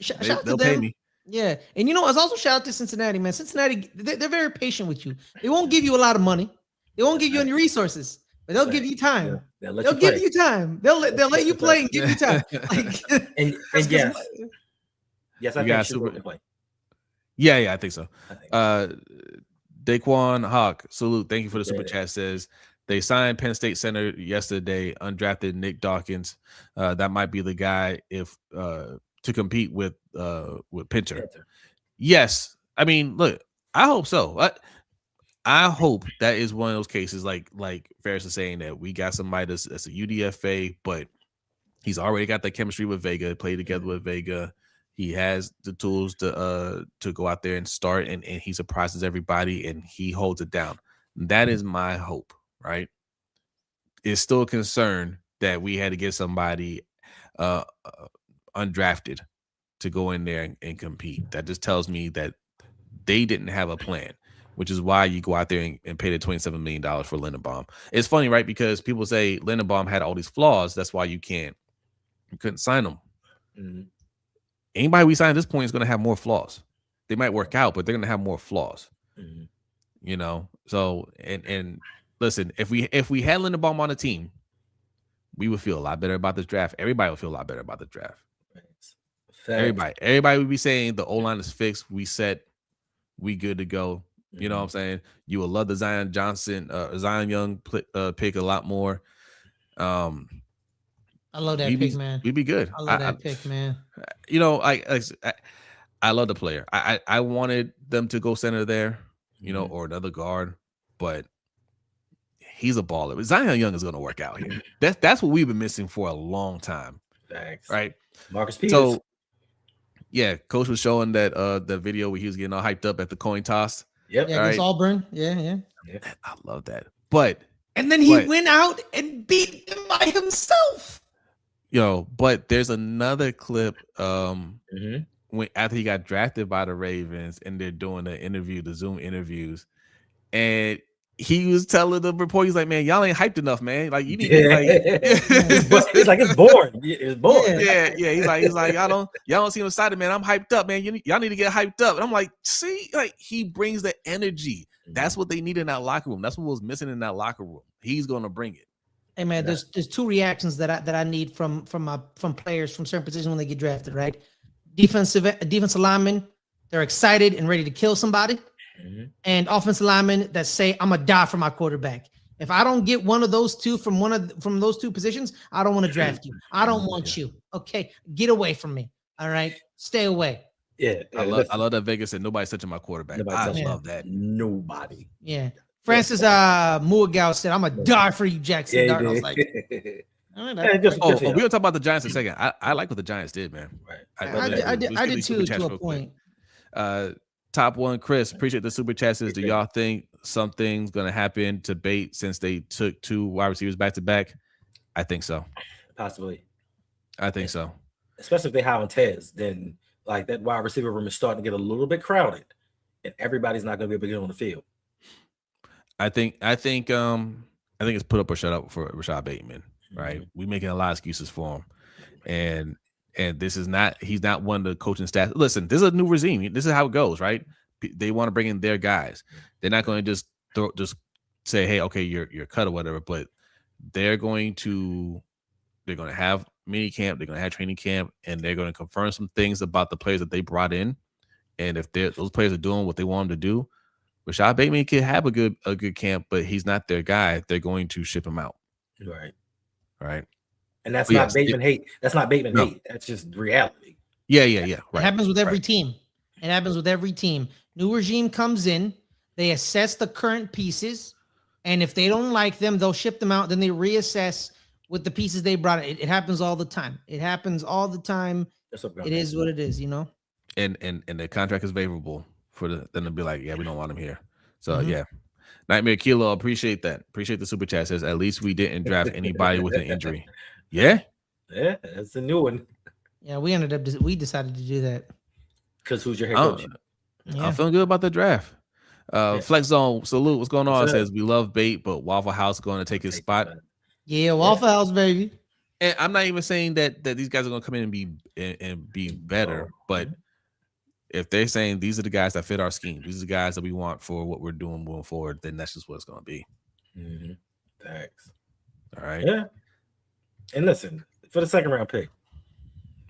Shout out to them. Pay me. Yeah, and you know, it's also shout out to Cincinnati, man. Cincinnati, they're very patient with you. They won't give you a lot of money. They won't give you any resources, but they'll give you time. Yeah, they'll give you time. They'll let you play and give you time. Like, and yes, I think super play. Yeah, I think so. Daquan Hawk, salute. Thank you for the super chat. Says they signed Penn State center yesterday, undrafted Nick Dawkins. That might be the guy if to compete with Pinter. Yes, I mean, look, I hope so. I hope that is one of those cases, like Ferris is saying, that we got somebody that's a UDFA, but he's already got that chemistry with Vega, play together with Vega. He has the tools to go out there and start, and he surprises everybody, and he holds it down. That is my hope, right? It's still a concern that we had to get somebody undrafted to go in there and compete. That just tells me that they didn't have a plan, which is why you go out there and pay the $27 million for Linderbaum. It's funny, right? Because people say Linderbaum had all these flaws. That's why you couldn't sign him. Mm-hmm. Anybody we sign at this point is going to have more flaws. They might work out, but they're going to have more flaws. Mm-hmm. You know? So, and listen, if we had Linderbaum on the team, we would feel a lot better about this draft. Everybody would feel a lot better about the draft. Everybody would be saying the O-line is fixed. We set. We good to go. You know what I'm saying? You will love the Zion Young pick a lot more. I love that pick, man. We'd be good. I love that pick, man. You know, I love the player. I wanted them to go center there, you know, or another guard, but he's a baller. Zion Young is going to work out here. That's what we've been missing for a long time. Thanks. Right? Marcus Peters. So, yeah, coach was showing that the video where he was getting all hyped up at the coin toss. Yep. Yeah, against Auburn. Yeah. I love that. And then he went out and beat him by himself. But there's another clip when after he got drafted by the Ravens and they're doing the Zoom interviews, and he was telling the report, he's like, man, y'all ain't hyped enough, man. Like, you need to it's like it's boring. It's boring. Yeah. He's like, y'all don't seem excited, man. I'm hyped up, man. Y'all need to get hyped up. And I'm like, see, like, he brings the energy. That's what they need in that locker room. That's what was missing in that locker room. He's gonna bring it. Hey man, there's two reactions that I need from players from certain positions when they get drafted, right? Defensive linemen, they're excited and ready to kill somebody. Mm-hmm. And offensive linemen that say, I'm gonna die for my quarterback. If I don't get one of those two from those two positions, I don't want to draft you. I don't want you. Okay, get away from me. All right, stay away. Yeah, I love that Vegas said nobody's touching my quarterback. I love that. Nobody. Yeah. Francis Muagal said, I'm gonna die for you, Jackson. Yeah, I was like, we're gonna talk about the Giants in a second. I like what the Giants did, man. Right. I did too, to a point. Top one, Chris, appreciate the super chat. Says, do y'all think something's gonna happen to Bate since they took 2 wide receivers back to back? I think so. Possibly. I think so. Especially if they hire Tez, then like that wide receiver room is starting to get a little bit crowded, and everybody's not gonna be able to get on the field. I think it's put up or shut up for Rashad Bateman, right? We making a lot of excuses for him, and this is not, he's not one of the coaching staff. Listen, this is a new regime. This is how it goes, right? They want to bring in their guys. They're not going to just say, hey, okay, you're cut or whatever, but they're going to have mini camp, they're going to have training camp, and they're going to confirm some things about the players that they brought in. And if those players are doing what they want them to do, Rashad Bateman could have a good camp, but he's not their guy. They're going to ship him out. Right. And that's not Bateman hate. That's not Bateman hate. That's just reality. Yeah. Right. It happens with every team. It happens with every team. New regime comes in, they assess the current pieces, and if they don't like them, they'll ship them out. Then they reassess with the pieces they brought. It happens all the time. It happens all the time. It is what it is, you know. And the contract is favorable for them to be like, yeah, we don't want him here. So yeah. Nightmare Kilo, appreciate that. Appreciate the super chat. Says at least we didn't draft anybody with an injury. Yeah, that's a new one. Yeah, we decided to do that. Because who's your head coach? I'm feeling good about the draft. Flex Zone, salute. What's going on? Says we love Bait, but Waffle House going to take his spot. Yeah, Waffle House, baby. And I'm not even saying that these guys are going to come in and be better, but if they're saying these are the guys that fit our scheme, these are the guys that we want for what we're doing moving forward, then that's just what it's going to be. Thanks. All right. Yeah. And listen, for the second round pick,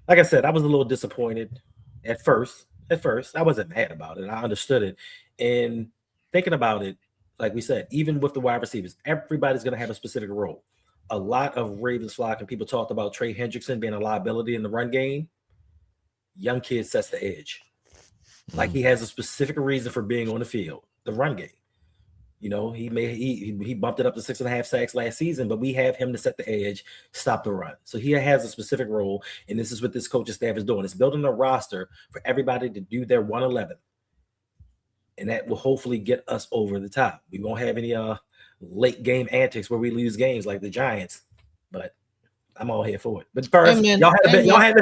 like I said, I was a little disappointed at first. I wasn't mad about it. I understood it. And thinking about it, like we said, even with the wide receivers, everybody's going to have a specific role. A lot of Ravens flock and people talked about Trey Hendrickson being a liability in the run game. Young kid sets the edge. Like he has a specific reason for being on the field, the run game. You know, he bumped it up to 6.5 sacks last season, but we have him to set the edge, stop the run. So he has a specific role, and this is what this coaching staff is doing. It's building a roster for everybody to do their 111. And that will hopefully get us over the top. We won't have any late game antics where we lose games like the Giants, but I'm all here for it. But first, y'all had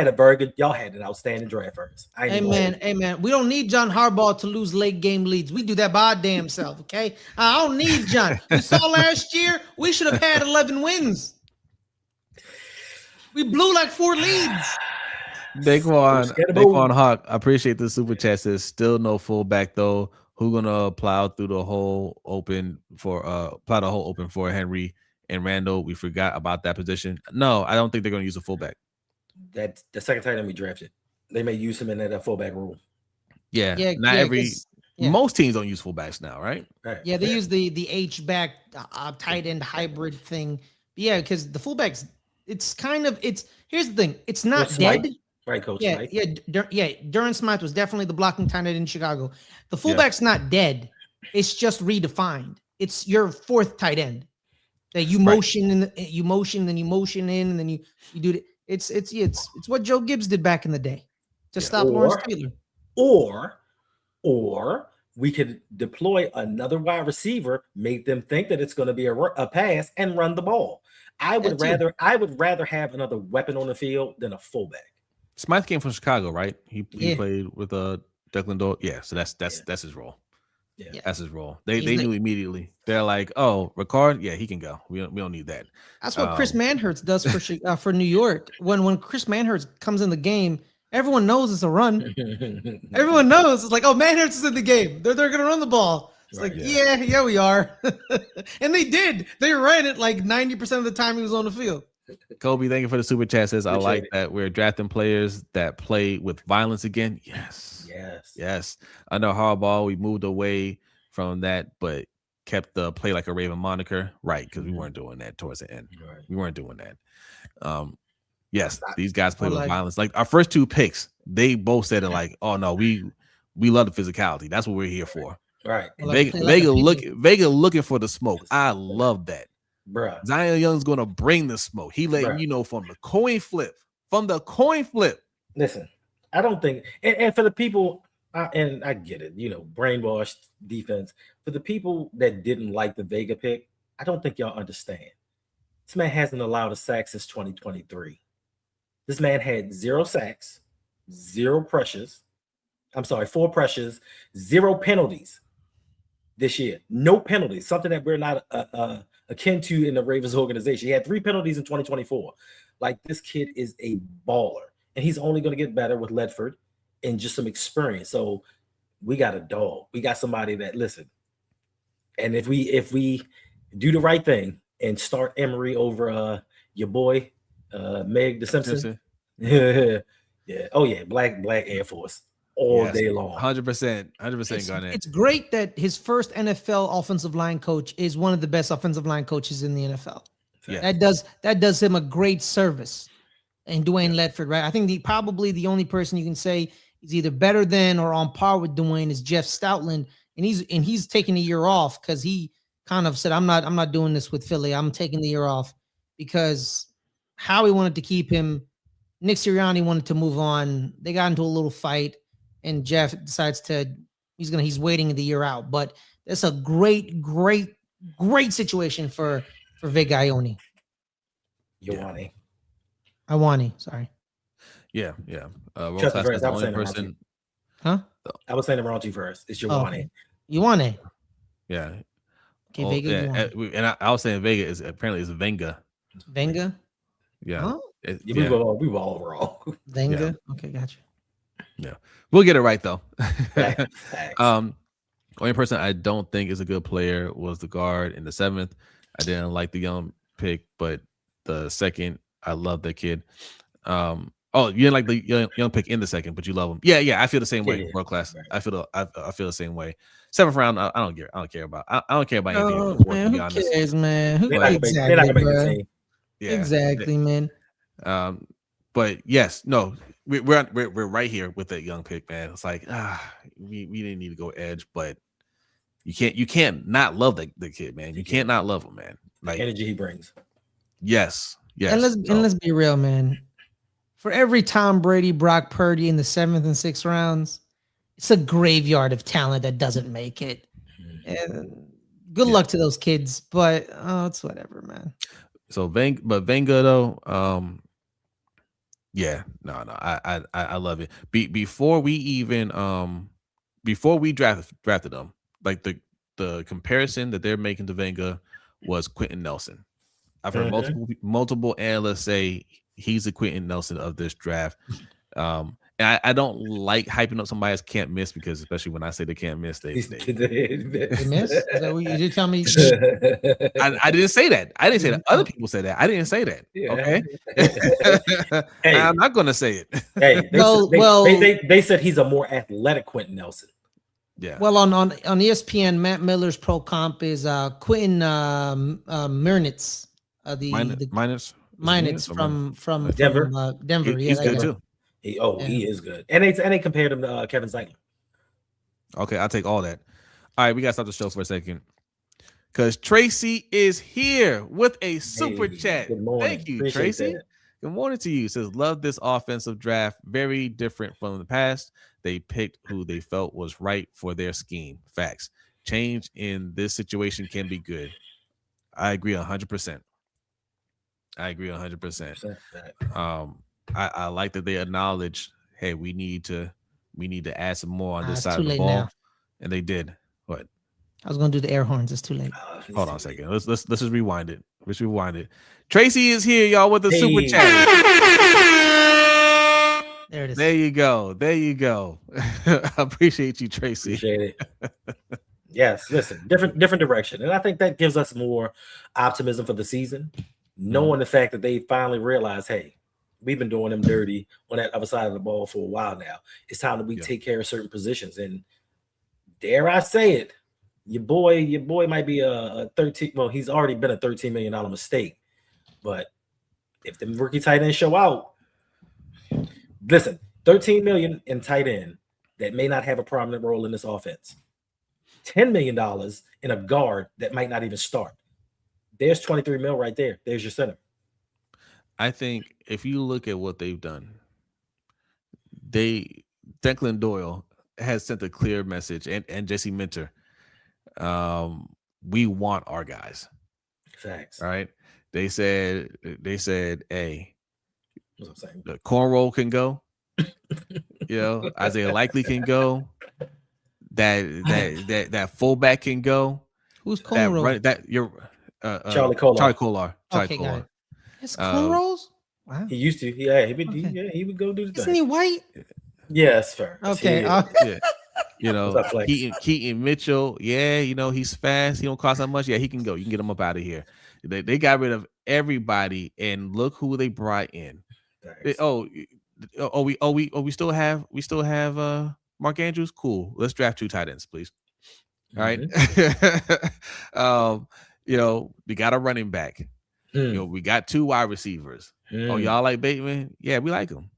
a very good, y'all had an outstanding draft first. Amen. We don't need John Harbaugh to lose late game leads. We do that by our damn self, okay? I don't need John. You saw last year, we should have had 11 wins. We blew like 4 leads. Daquan Hawk, I appreciate the super chat. Says still no fullback though. Who gonna plow through the hole open for Henry and Randall? We forgot about that position. No, I don't think they're gonna use a fullback. That's the second tight end we drafted. They may use him in that fullback role. Most teams don't use fullbacks now, right? Yeah, they use the H back tight end hybrid thing. Yeah, because the fullbacks, here's the thing, it's not dead. Right, Coach. Durham Smythe was definitely the blocking tight end in Chicago. The fullback's not dead. It's just redefined. It's your 4th tight end that you motion and you motion, then you motion in, and then you do it. It's what Joe Gibbs did back in the day to stop Lawrence Taylor. Or we could deploy another wide receiver, make them think that it's going to be a pass, and run the ball. I would rather have another weapon on the field than a fullback. Smythe came from Chicago, right? He played with Declan Doyle. Yeah, so that's his role. Yeah, that's his role. They knew immediately. They're like, oh, Ricard, yeah, he can go. We don't need that. That's what Chris Manhertz does for New York. When Chris Manhertz comes in the game, everyone knows it's a run. Everyone knows it's like, oh, Manhertz is in the game. They're gonna run the ball. It's yeah, we are. And they did. They ran it like 90% of the time he was on the field. Kobe, thank you for the super chat. Says I like that we're drafting players that play with violence again. Yes. Under Harbaugh, we moved away from that, but kept the play like a Raven moniker, right? Because we weren't doing that towards the end. Right. We weren't doing that. Yes, these guys play with violence. Like our first 2 picks, they both said it like, oh no, we love the physicality. That's what we're here for. Right. Vega looking for the smoke. I love that. Bruh. Zion Young's gonna bring the smoke. He letting you know from the coin flip. Listen, I don't think, and for the people, and I get it, brainwashed defense. For the people that didn't like the Vega pick, I don't think y'all understand. This man hasn't allowed a sack since 2023. This man had 0 sacks, 0 pressures. I'm sorry, 4 pressures, 0 penalties this year. No penalties, something that we're not akin to in the Ravens organization. He had 3 penalties in 2024. Like, this kid is a baller, and he's only going to get better with Ledford and just some experience. So we got a dog. We got somebody that, listen, and if we do the right thing and start Emery over your boy Meg the Simpson. Yeah. Oh yeah, black Air Force all day long. 100%. Garnett. It's great that his first NFL offensive line coach is one of the best offensive line coaches in the NFL. Yeah. That does him a great service. And Dwayne Ledford, right? I think probably the only person you can say is either better than or on par with Dwayne is Jeff Stoutland, and he's taking a year off because he kind of said, I'm not doing this with Philly. I'm taking the year off. because Howie wanted to keep him. Nick Sirianni wanted to move on. They got into a little fight, and Jeff decides he's waiting the year out. But it's a great situation for Vic Ione. Iwani, sorry. Yeah. Trust me, first. The only person. Huh? I was saying it wrong to you first. It's Iwani. Iwani. Yeah. Okay, Vega. And I was saying Vega is apparently Venga. Venga. Yeah. Huh? We were all wrong. Venga. Yeah. Okay, gotcha. Yeah, we'll get it right though. Facts. Only person I don't think is a good player was the guard in the 7th. I didn't like the young pick, but the 2nd, I love that kid. You didn't like the young pick in the 2nd, but you love him. Yeah. I feel the same way. World class. Right. I feel the same way. 7th round, I don't care about. I don't care about anything. Man, who cares, man? They're not gonna make the team. Yeah, exactly, man. But yes, no, we're right here with that young pick, man. It's like we didn't need to go edge, but you can't not love the kid, man. You can't not love him, man. Like energy he brings. Yes. And let's be real, man. For every Tom Brady, Brock Purdy in the 7th and 6th rounds, it's a graveyard of talent that doesn't make it. And good luck to those kids, but it's whatever, man. So Venga though, yeah, no, I love it. Before we drafted them, like the comparison that they're making to Venga was Quentin Nelson. I've heard multiple analysts say he's the Quentin Nelson of this draft. And I don't like hyping up somebody else can't miss, because especially when I say they can't miss, they miss. Is that what you did? Tell me. I didn't say that. I didn't say that. Other people said that. I didn't say that. Yeah. Okay. Hey, I'm not gonna say it. Hey, they said he's a more athletic Quentin Nelson. Yeah. Well, on ESPN, Matt Miller's pro comp is Quentin Mernitz. Minitz from Denver. Denver. He's good too. He is good. And they compared him to Kevin Zeitler. Okay, I'll take all that. All right, we gotta stop the show for a second, because Tracy is here with a super chat. Good morning. Thank you, Appreciate Tracy. That. Good morning to you. Says, love this offensive draft. Very different from the past. They picked who they felt was right for their scheme. Facts. Change in this situation can be good. I agree 100%. I like that they acknowledge, hey, we need to add some more on this side of the ball, now. And they did. What? I was gonna do the air horns. It's too late. Hold on a second. Let's just rewind it. Let's rewind it. Tracy is here, y'all, with the super chat. There it is. There you go. I appreciate you, Tracy. Appreciate it. Yes, listen, different direction, and I think that gives us more optimism for the season, knowing the fact that they finally realized, hey, we've been doing them dirty on that other side of the ball for a while now. It's time that we take care of certain positions, and dare I say it, your boy might be a 13. Well, he's already been a $13 million mistake, but if the rookie tight ends show out, listen, $13 million in tight end that may not have a prominent role in this offense. $10 million in a guard that might not even start. There's 23 mil right there. There's your center. I think if you look at what they've done, Declan Doyle has sent a clear message, and Jesse Minter. We want our guys. Facts. All right. They said, hey, what's I'm saying? The cornroll can go. Isaiah Likely can go. That fullback can go. Who's cornroll? Charlie Kolar. Charlie Kolar. Okay, got it. It's cornrows. Wow. He used to. Yeah, he would go do the thing. Isn't he white? Yeah, that's fair. Okay. Keaton Mitchell. Yeah, he's fast. He don't cost that much. Yeah, he can go. You can get him up out of here. They got rid of everybody, and look who they brought in. We still have Mark Andrews. Cool. Let's draft 2 tight ends, please. All right. We got a running back. We got 2 wide receivers. Oh, y'all like Bateman? Yeah, we like him.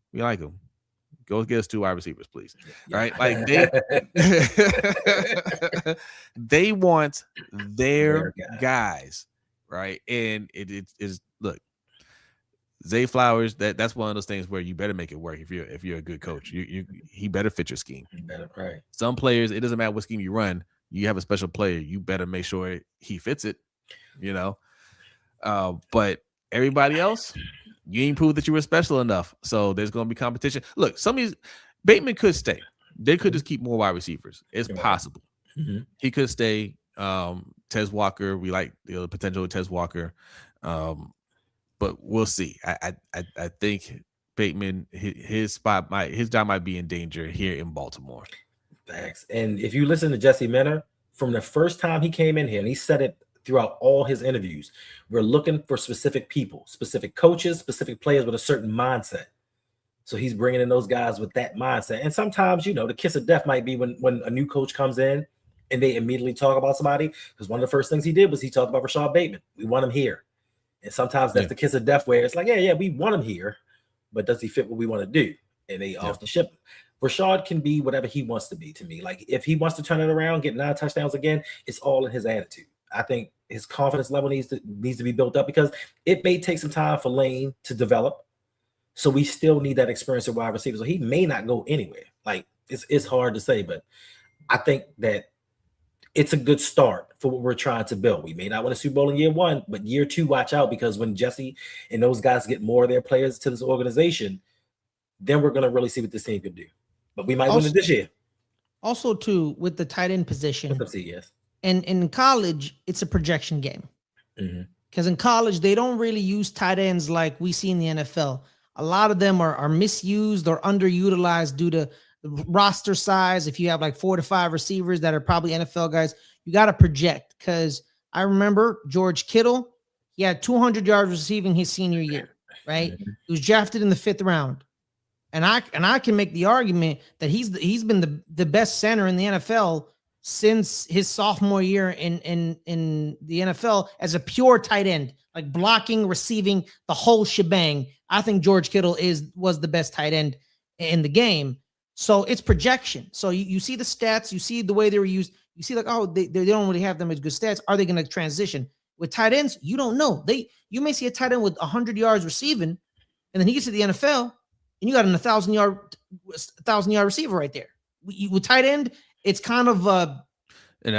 Go get us 2 wide receivers, please. All right. Like they want their guys, right? And it is, look, Zay Flowers, that's one of those things where you better make it work if you're a good coach. He better fit your scheme. Right. Some players, it doesn't matter what scheme you run. You have a special player, you better make sure he fits it. But everybody else, you ain't proved that you were special enough. So there's going to be competition. Look, some of these Bateman could stay. They could just keep more wide receivers. It's possible. Mm-hmm. He could stay. Tez Walker, we like the potential of Tez Walker, but we'll see. I think Bateman, his job might be in danger here in Baltimore. Thanks. And if you listen to Jesse Minter, from the first time he came in here, and he said it throughout all his interviews, we're looking for specific people, specific coaches, specific players with a certain mindset. So he's bringing in those guys with that mindset. And sometimes, the kiss of death might be when a new coach comes in and they immediately talk about somebody, because one of the first things he did was he talked about Rashad Bateman. We want him here. And sometimes that's the kiss of death, where it's like, yeah, we want him here, but does he fit what we want to do? And they often ship him. Rashad can be whatever he wants to be to me. Like, if he wants to turn it around, get 9 touchdowns again, it's all in his attitude. I think his confidence level needs to be built up, because it may take some time for Lane to develop. So we still need that experience at wide receiver. So he may not go anywhere. Like, it's hard to say, but I think that it's a good start for what we're trying to build. We may not win a Super Bowl in year 1, but year 2, watch out, because when Jesse and those guys get more of their players to this organization, then we're going to really see what this team could do. But we might win it this year. Also, too, with the tight end position, and in college, it's a projection game. Because in college, they don't really use tight ends like we see in the NFL. A lot of them are misused or underutilized due to the roster size. If you have like 4 to 5 receivers that are probably NFL guys, you got to project. Because I remember George Kittle, he had 200 yards receiving his senior year, right? He was drafted in the 5th round. And I can make the argument that he's been the best center in the NFL since his sophomore year in the NFL as a pure tight end, like blocking, receiving, the whole shebang. I think George Kittle was the best tight end in the game. So it's projection. So you see the stats, you see the way they were used. You see, like, oh, they don't really have them as good stats. Are they going to transition? With tight ends, you don't know. You may see a tight end with 100 yards receiving, and then he gets to the NFL, and you got an 1,000-yard receiver right there. With tight end, it's kind of and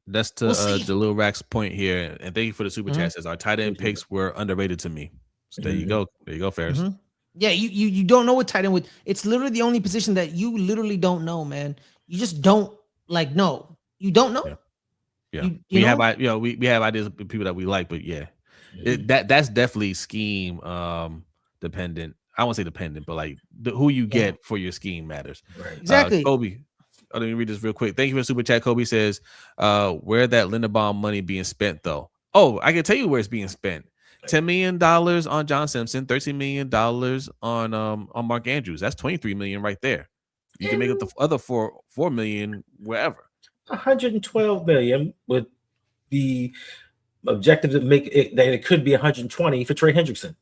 that's to Jalil Rack's point here. And thank you for the super chat. Says our tight end picks were underrated to me. So there you go. There you go, Ferris. Yeah, you don't know what tight end with. It's literally the only position that you literally don't know, man. You just don't know. You don't know. Yeah. We have ideas of people that we like, but that's definitely scheme dependent. I won't say dependent, but like who you get for your scheme matters. Right. Exactly. Kobe, let me read this real quick. Thank you for the super chat. Kobe says, where that Linderbaum money being spent though? Oh, I can tell you where it's being spent. $10 million on John Simpson, $13 million on Mark Andrews. That's $23 million right there. You can make up the other $4 million wherever. $112 million with the objective to make it that it could be 120 for Trey Hendrickson.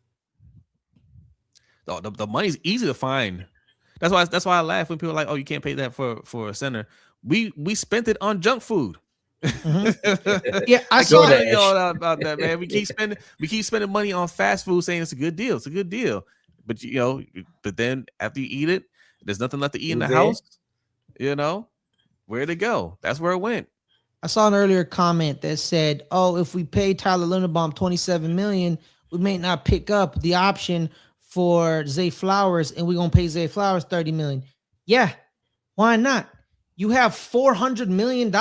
The money's easy to find. That's why I laugh when people are like, oh, you can't pay that for a center. We spent it on junk food. Yeah, I saw about that, man. We keep spending money on fast food, saying it's a good deal. It's a good deal, but but then after you eat it, there's nothing left to eat in the house. Where'd it go? That's where it went. I saw an earlier comment that said, "Oh, if we pay Tyler Linderbaum $27 million, we may not pick up the option for Zay Flowers, and we're gonna pay Zay Flowers $30 million." Yeah, why not? You have $400 million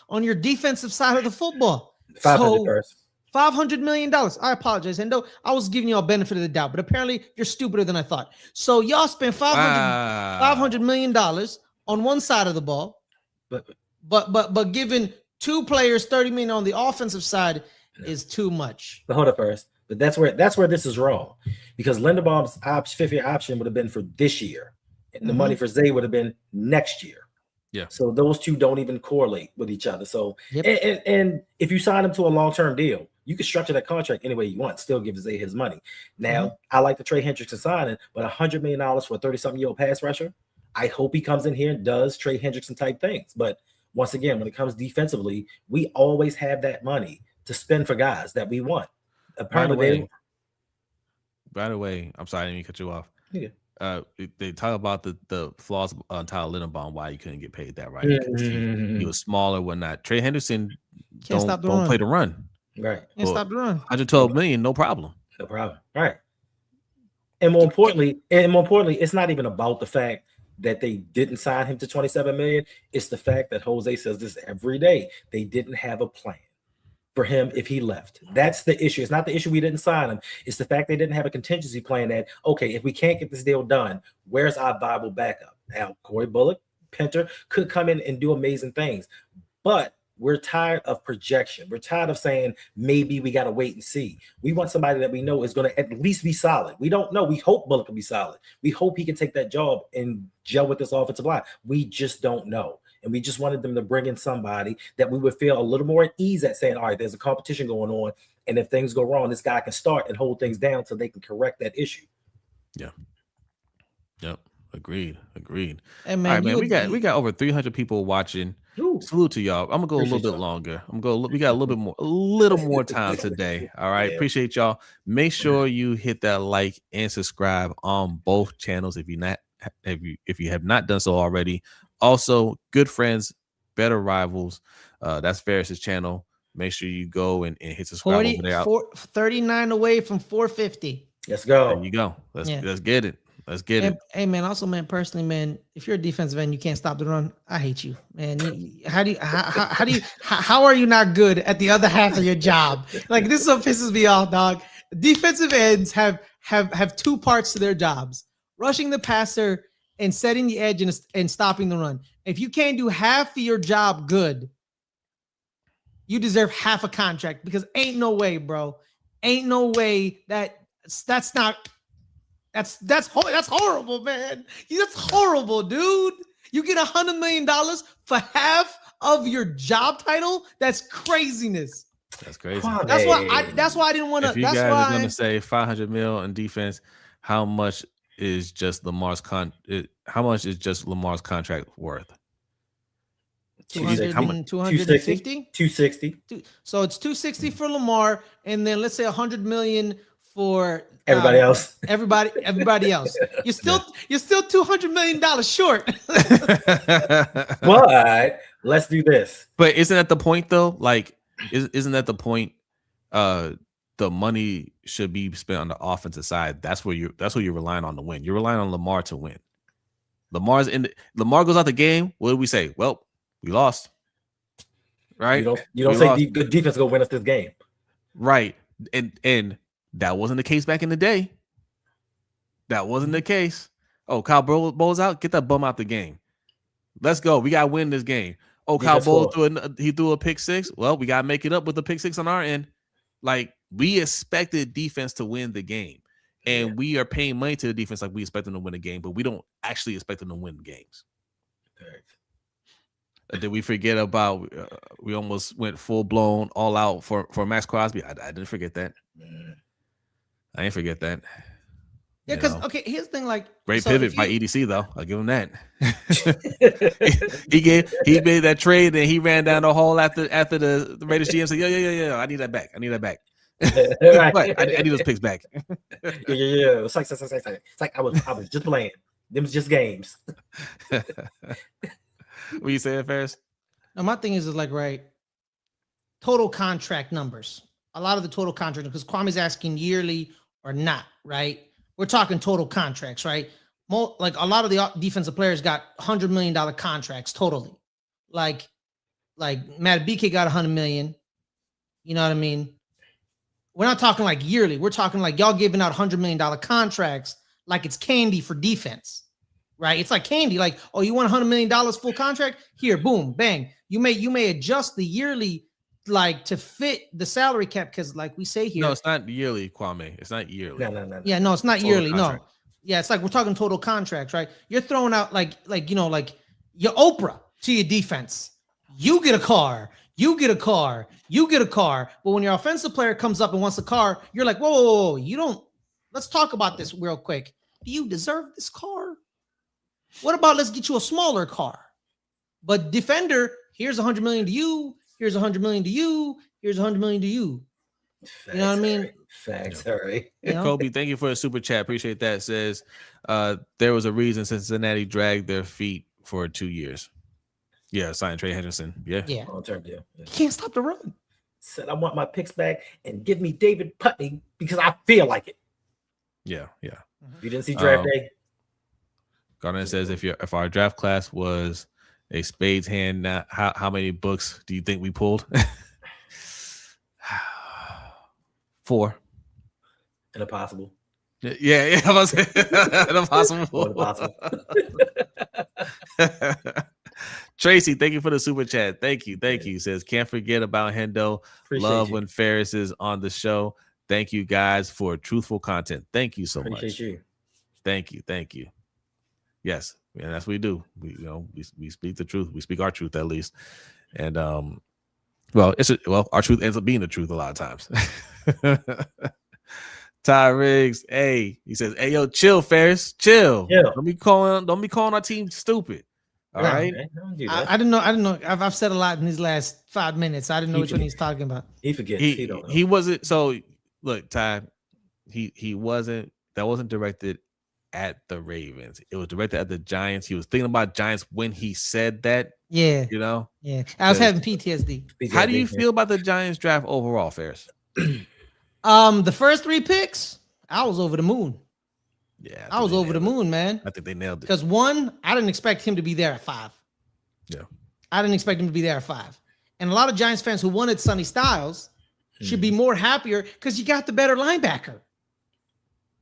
on your defensive side of the football. $500 million. I apologize, Hendo. I was giving you a benefit of the doubt, but apparently you're stupider than I thought. So y'all spent $500 million on one side of the ball, but giving 2 players $30 million on the offensive side is too much. But hold up first. But that's where this is wrong, because Linderbaum's 5th-year option would have been for this year, and the money for Zay would have been next year. Yeah. So those two don't even correlate with each other. So and if you sign him to a long-term deal, you can structure that contract any way you want, still give Zay his money. Now, I like the Trey Hendrickson signing, but $100 million for a 30-something-year-old pass rusher, I hope he comes in here and does Trey Hendrickson type things. But once again, when it comes defensively, we always have that money to spend for guys that we want. Apparently, By the way, I'm sorry, I didn't mean to cut you off. Yeah. They talk about the flaws on Tyler Linderbaum, why he couldn't get paid that right. Because he was smaller, whatnot. Trey Henderson don't play the run. Right. Can't stop the run. 112 million, no problem. No problem. Right. And more importantly, it's not even about the fact that they didn't sign him to 27 million. It's the fact that Jose says this every day. They didn't have a plan for him if he left. That's the issue. It's not the issue we didn't sign him. It's the fact they didn't have a contingency plan that, okay, if we can't get this deal done, where's our viable backup? Now, Corey Bullock, Pinter could come in and do amazing things, but we're tired of projection. We're tired of saying maybe we got to wait and see. We want somebody that we know is going to at least be solid. We don't know. We hope Bullock can be solid. We hope he can take that job and gel with this offensive line. We just don't know. And we just wanted them to bring in somebody that we would feel a little more at ease at saying, all right, there's a competition going on. And if things go wrong, this guy can start and hold things down so they can correct that issue. Yeah. Yep. Agreed. And man, all right, man, we got over 300 people watching. Ooh. Salute to y'all. I'm gonna go a little bit longer. We got a little more time today. All right. Yeah. Appreciate y'all. Make sure you hit that like and subscribe on both channels if you have not done so already. Also, Good Friends, Better Rivals. That's Ferris's channel. Make sure you go and hit subscribe over there. 39 away from 450. Let's go. There you go. Let's get it. Let's get it. Hey, man, also, man, personally, man, if you're a defensive end, you can't stop the run. I hate you, man. How are you not good at the other half of your job? Like, this is what pisses me off, dog. Defensive ends have two parts to their jobs: rushing the passer and setting the edge and stopping the run. If you can't do half of your job good, you deserve half a contract, because ain't no way, bro. Ain't no way that's horrible, man. That's horrible, dude. You get $100 million for half of your job title? That's craziness. That's crazy. That's why I didn't want to. If you guys are going to say $500 million in defense, how much is just Lamar's contract worth? 250? 260. So it's 260 for Lamar, and then let's say $100 million for everybody else. Everybody else. You're still $200 million short. But let's do this. But isn't that the point though? Like, isn't that the point? The money should be spent on the offensive side. That's where you're relying on to win. You're relying on Lamar to win. Lamar goes out the game. What do we say? Well, we lost. Right? You don't say good defense go win us this game. Right. And that wasn't the case back in the day. That wasn't the case. Oh, Kyle Bowles out. Get that bum out the game. Let's go. We gotta win this game. Oh, Kyle Bowles threw a pick six. Well, we gotta make it up with the pick six on our end. Like, we expected defense to win the game, and we are paying money to the defense like we expect them to win a game, but we don't actually expect them to win games. Did we forget about? We almost went full blown all out for Max Crosby. I didn't forget that. I didn't forget that. Yeah, because okay, here's the thing. Like, great pivot by EDC though. I'll give him that. he made that trade and he ran down the hall after the Raiders GM said, yeah. I need that back. But I need those picks back. Yeah. It's like I was just playing. Them was just games. What you saying, Ferris? Now my thing is like, right, total contract numbers. A lot of the total contract, because Kwame's asking yearly or not, right? We're talking total contracts, right? Like a lot of the defensive players got $100 million contracts totally. Like Matt BK got $100 million. You know what I mean? We're not talking like yearly. We're talking like y'all giving out $100 million contracts like it's candy for defense, right? It's like candy. Like, oh, you want $100 million full contract? Here, boom, bang. You may adjust the yearly like to fit the salary cap, because like we say here, no, it's not yearly, Kwame. It's not yearly. No. Yeah, no, it's not total yearly. Contract. No, yeah, it's like we're talking total contracts, right? You're throwing out like your Oprah to your defense. You get a car. You get a car. But when your offensive player comes up and wants a car, you're like, whoa, you don't. Let's talk about this real quick. Do you deserve this car? What about let's get you a smaller car? But defender, here's $100 million to you. Here's $100 million to you. Here's $100 million to you. You know what I mean? Facts. All right. Kobe, thank you for the super chat. Appreciate that. Says there was a reason Cincinnati dragged their feet for 2 years. Yeah, signing Trey Henderson. Yeah. Long-term deal. You can't stop the run. Said I want my picks back and give me David Putney because I feel like it. Yeah. You didn't see draft day? Garnett says if our draft class was a spades hand, now how many books do you think we pulled? 4. And a possible. Yeah. I was an impossible. Tracy, thank you for the super chat. Thank you. Says can't forget about Hendo. Love when Ferris is on the show. Thank you guys for truthful content. Thank you so much. You. Thank you. Yes, and that's what we do. We speak the truth. We speak our truth at least. And our truth ends up being the truth a lot of times. Ty Riggs, he says, "Hey, yo, chill, Ferris, chill. Don't be calling our team stupid. All right." Man, don't do I didn't know. I've said a lot in these last 5 minutes. I didn't know which one he's talking about. He forgets. He wasn't. So look, Ty, he wasn't. That wasn't directed at the Ravens. It was directed at the Giants. He was thinking about Giants when he said that. Yeah. Yeah. I was having PTSD. How do you feel about the Giants draft overall, Ferris? The first 3 picks, I was over the moon. Yeah. I was over the moon, man. I think they nailed it. Because 1, I didn't expect him to be there at 5. Yeah. I didn't expect him to be there at 5. And a lot of Giants fans who wanted Sonny Styles should be more happier because you got the better linebacker.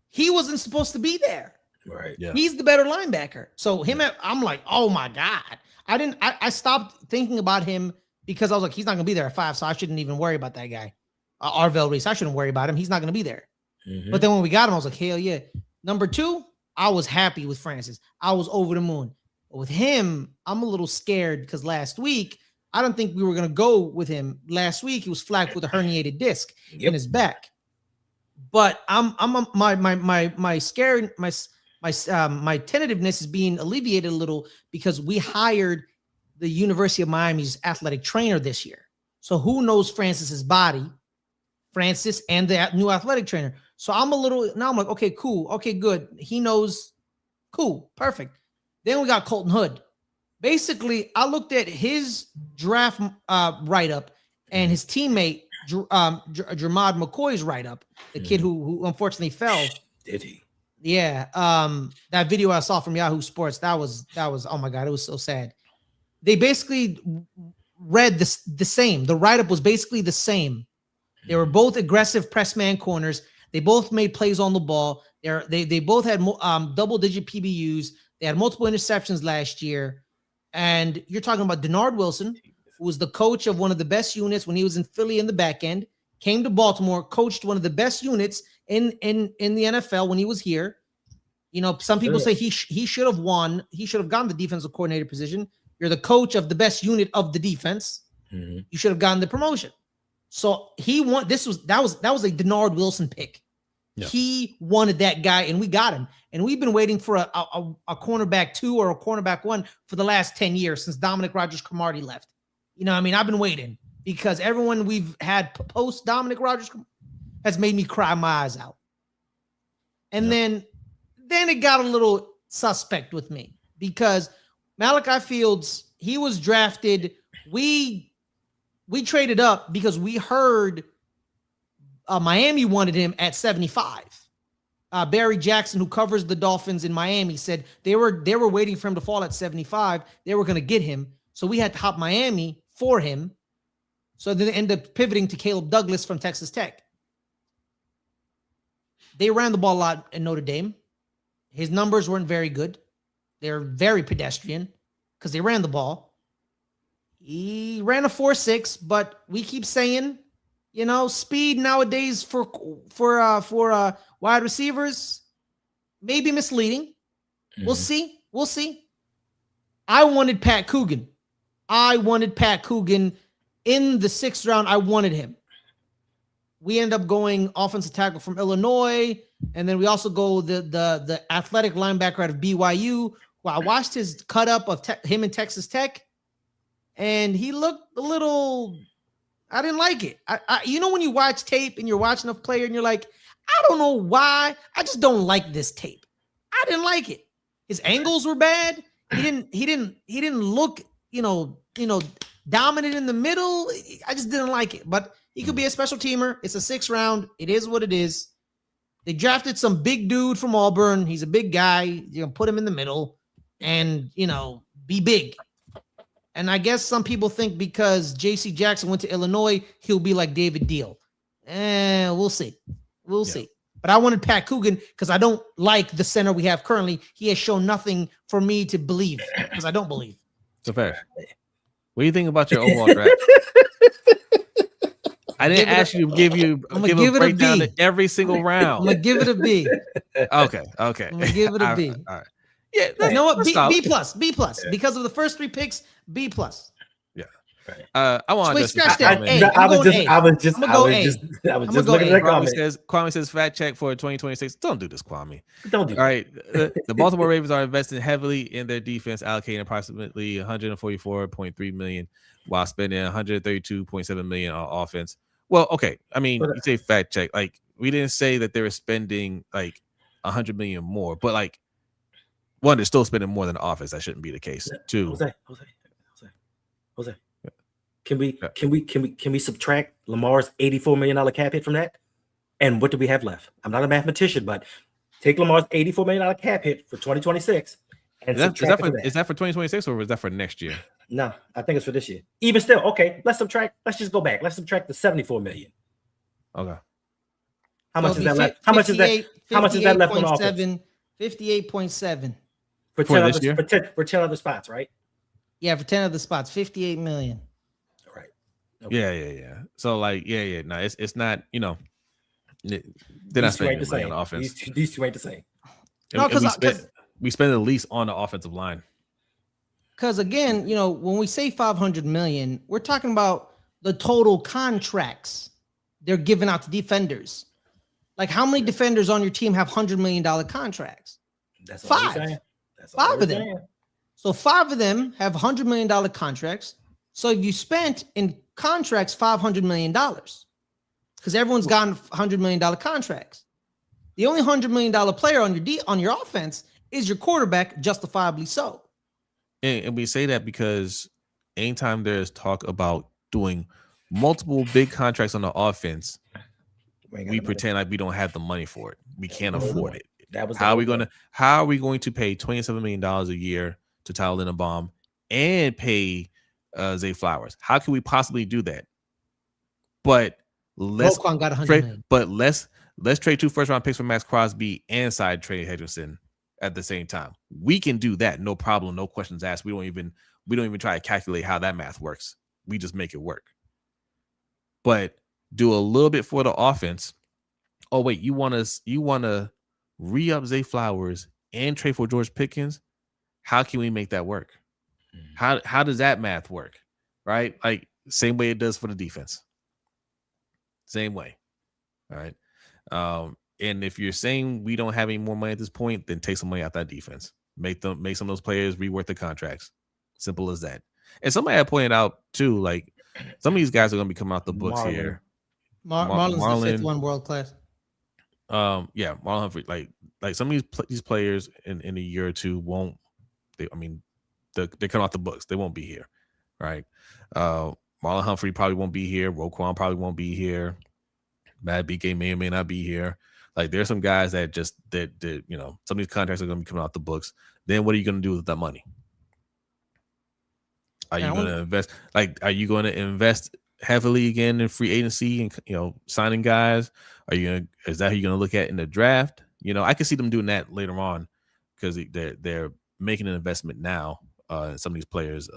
He wasn't supposed to be there. Right. Yeah. He's the better linebacker. So I'm like, oh my God. I stopped thinking about him because I was like, he's not going to be there at 5. So I shouldn't even worry about that guy. Arvell Reese, I shouldn't worry about him. He's not going to be there. Mm-hmm. But then when we got him, I was like, hell yeah. Number 2, I was happy with Francis. I was over the moon. But with him, I'm a little scared because last week, I don't think we were going to go with him. Last week, he was flagged with a herniated disc in his back. But my tentativeness is being alleviated a little because we hired the University of Miami's athletic trainer this year. So who knows Francis's body? Francis and the new athletic trainer. So I'm like, okay, cool. Okay, good. He knows. Cool. Perfect. Then we got Colton Hood. Basically, I looked at his draft write-up and his teammate, Jermod McCoy's write-up, the kid who unfortunately fell. Did he? Yeah. That video I saw from Yahoo Sports, that was, oh my God, it was so sad. They basically read the same. The write-up was basically the same. They were both aggressive press man corners. They both made plays on the ball. They both had double-digit PBUs. They had multiple interceptions last year. And you're talking about Denard Wilson, who was the coach of one of the best units when he was in Philly in the back end, came to Baltimore, coached one of the best units in the NFL when he was here. Some people say he should have won. He should have gotten the defensive coordinator position. You're the coach of the best unit of the defense. Mm-hmm. You should have gotten the promotion. So he won. That was a Denard Wilson pick. Yeah. He wanted that guy, and we got him. And we've been waiting for a cornerback 2 or a cornerback 1 for the last 10 years since Dominic Rodgers-Cromartie left. I've been waiting because everyone we've had post Dominic Rodgers has made me cry my eyes out. And then it got a little suspect with me because Malachi Fields, he was drafted. We traded up because we heard Miami wanted him at 75. Barry Jackson, who covers the Dolphins in Miami, said they were waiting for him to fall at 75. They were going to get him. So we had to hop Miami for him. So then they ended up pivoting to Caleb Douglas from Texas Tech. They ran the ball a lot in Notre Dame. His numbers weren't very good. They're very pedestrian because they ran the ball. He ran a 4.6, but we keep saying, speed nowadays for wide receivers may be misleading. Mm-hmm. We'll see. I wanted Pat Coogan in the 6th round. I wanted him. We end up going offensive tackle from Illinois, and then we also go the athletic linebacker out of BYU. Well, I watched his cut up of him in Texas Tech, and he looked a little I didn't like it. You know when you watch tape and you're watching a player and you're like, I don't know why. I just don't like this tape. I didn't like it. His angles were bad. He didn't look, dominant in the middle. I just didn't like it. But he could be a special teamer. It's a 6th round. It is what it is. They drafted some big dude from Auburn. He's a big guy. Put him in the middle and, be big. And I guess some people think because J.C. Jackson went to Illinois, he'll be like David Deal. We'll see. We'll see. But I wanted Pat Coogan because I don't like the center we have currently. He has shown nothing for me to believe because I don't believe. So fair. What do you think about your overall draft? I didn't ask you to give a breakdown to every single round. I'm going to give it a B. Okay. I'm going to give it a B. All right. Yeah, you know what? B plus. Yeah. Because of the first 3 picks, B plus. Yeah. I want to scratch that. I was just looking at Kwame says fact check for 2026. Don't do this, Kwame. Don't do. All right. The Baltimore Ravens are investing heavily in their defense, allocating approximately $144.3 million while spending $132.7 million on offense. Well, okay. I mean, you say fact check. Like, we didn't say that they were spending like $100 million more, but like, one, they're still spending more than the offense. That shouldn't be the case. 2, Jose. Can we subtract Lamar's $84 million cap hit from that? And what do we have left? I'm not a mathematician, but take Lamar's $84 million cap hit for 2026. And is that for 2026 or was that for next year? No, I think it's for this year. Even still, okay. Let's just go back. Let's subtract the $74 million. Okay. How much is that left? How much is that left on offense? 58.7. For 10 other spots, right? Yeah, for 10 other spots, 58 million. Right. Okay. Yeah. So like, no, it's not, they're not spending money on offense. These two ain't the same. No, because we spend the least on the offensive line. Because again, when we say 500 million, we're talking about the total contracts they're giving out to defenders. Like, how many defenders on your team have $100 million contracts? That's 5. 5 of them. So 5 of them have $100 million contracts. So you spent in contracts $500 million because everyone's gotten $100 million contracts. The only $100 million player on your offense is your quarterback, justifiably so. And we say that because anytime there's talk about doing multiple big contracts on the offense, we pretend like we don't have the money for it. We can't afford it. How are we going to pay $27 million a year to Tyler Linderbaum and pay Zay Flowers? How can we possibly do that? But let's trade 2 first-round picks for Max Crosby and side trade Henderson at the same time. We can do that, no problem, no questions asked. We don't even try to calculate how that math works. We just make it work. But do a little bit for the offense. Oh wait, you want to re-up Zay Flowers and trade for George Pickens? How can we make that work? How does that math work? Right? Like, same way it does for the defense. Same way. All right. And if you're saying we don't have any more money at this point, then take some money out that defense. Make some of those players rework the contracts. Simple as that. And somebody had pointed out too, like, some of these guys are going to be coming out the books here. Marlon's the 5th one, world class. Marlon Humphrey, like some of these players in a year or two won't. They come off the books. They won't be here, right? Marlon Humphrey probably won't be here. Roquan probably won't be here. Matt BK may or may not be here. Like, there's some guys that some of these contracts are going to be coming off the books. Then what are you going to do with that money? Are you going to invest? Like, are you going to invest heavily again in free agency and signing guys? Is that who you're going to look at in the draft? I can see them doing that later on because they're making an investment now in some of these players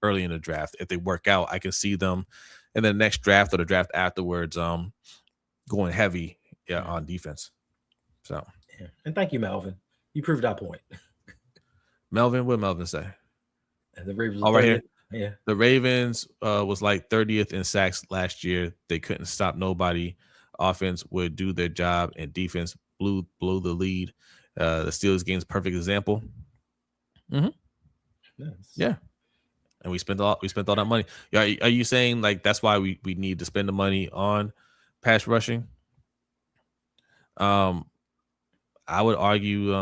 early in the draft. If they work out, I can see them in the next draft or the draft afterwards going heavy on defense. So, yeah. And thank you, Melvin. You proved our point. Melvin, what did Melvin say? And the Ravens right here. Yeah. The Ravens was like 30th in sacks last year. They couldn't stop nobody. Offense would do their job, and defense blew the lead. The Steelers game's perfect example. Mm-hmm. Yes. Yeah. and we spent all that money. Are you saying like that's why we need to spend the money on pass rushing? I would argue.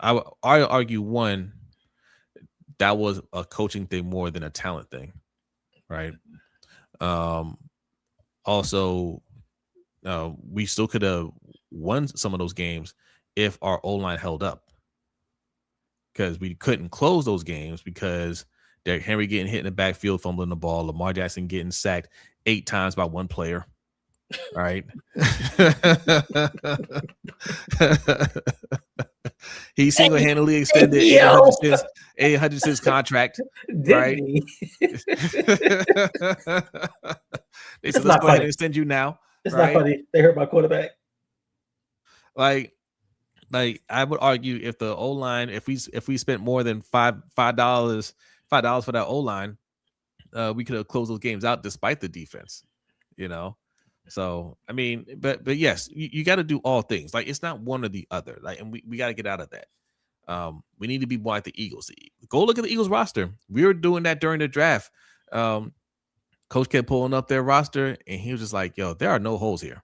I would argue one, that was a coaching thing more than a talent thing, right? Also, we still could have won some of those games if our O-line held up, because we couldn't close those games because Derrick Henry getting hit in the backfield, fumbling the ball, Lamar Jackson getting sacked 8 times by one player. All right. He single-handedly extended 800 contract. Right. They said, let's go ahead and extend you now. It's not funny. They hurt my quarterback. Like I would argue if the O-line, if we spent more than $5 for that O-line, we could have closed those games out despite the defense, So I mean, but yes, you got to do all things. Like, it's not one or the other. Like, and we got to get out of that. We need to be more like the Eagles. Go look at the Eagles roster. We were doing that during the draft. Coach kept pulling up their roster, and he was just like, "Yo, there are no holes here."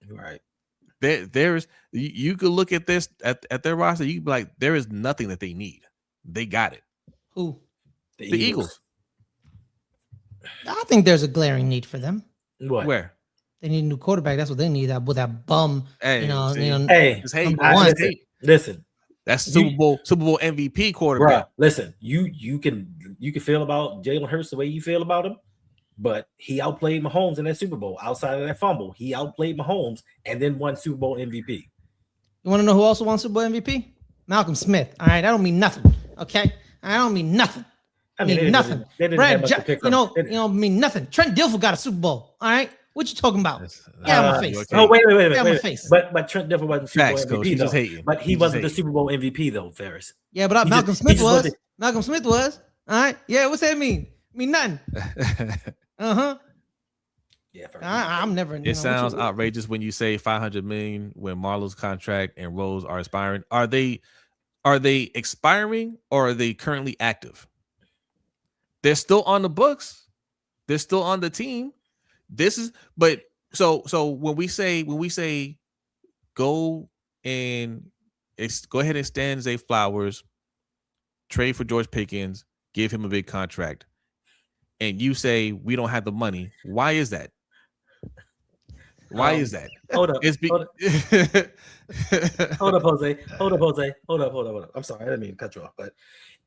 Right. There's you could look at this at their roster. You could be like, there is nothing that they need. They got it. Who? The Eagles. I think there's a glaring need for them. What? Where? They need a new quarterback. That's what they need. With that bum. Hey, listen. That's Super Bowl MVP quarterback. Bruh, listen, you can feel about Jalen Hurts the way you feel about him, but he outplayed Mahomes in that Super Bowl. Outside of that fumble, he outplayed Mahomes and then won Super Bowl MVP. You want to know who also won Super Bowl MVP? Malcolm Smith. All right, that don't mean nothing. Okay, I don't mean nothing. I mean nothing. Brad, mean nothing. Trent Dilfer got a Super Bowl. All right. What you talking about? Get out my face. Oh, wait. Get out my face. But Trent Dilfer wasn't Super Bowl MVP, just hating. But he wasn't the Super Bowl MVP, though, Ferris. Yeah, but Malcolm Smith was. Malcolm Smith was. All right. Yeah, what's that mean? Mean nothing. Uh-huh. Yeah, I'm never. It sounds outrageous when you say $500 million when Marlowe's contract and Rose are expiring. Are they expiring or are they currently active? They're still on the books. They're still on the team. So when we say go ahead and extend Zay Flowers, trade for George Pickens, give him a big contract, and you say we don't have the money, why is that? Why is that? Hold up. Hold up, Jose. Hold up. I'm sorry, I didn't mean to cut you off, but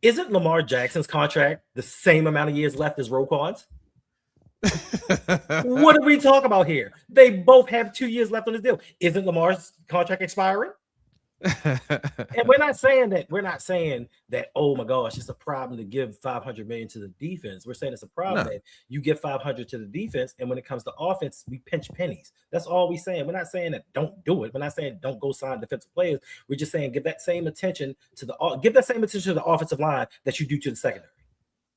isn't Lamar Jackson's contract the same amount of years left as Roquan's? What are we talking about here? They both have 2 years left on this deal. Isn't Lamar's contract expiring? And we're not saying that, oh my gosh, it's a problem to give $500 million to the defense. We're saying it's a problem that you give $500 to the defense, and when it comes to offense, we pinch pennies. That's all we're saying. We're not saying that don't do it. We're not saying don't go sign defensive players. We're just saying give that same attention to the offensive line that you do to the secondary.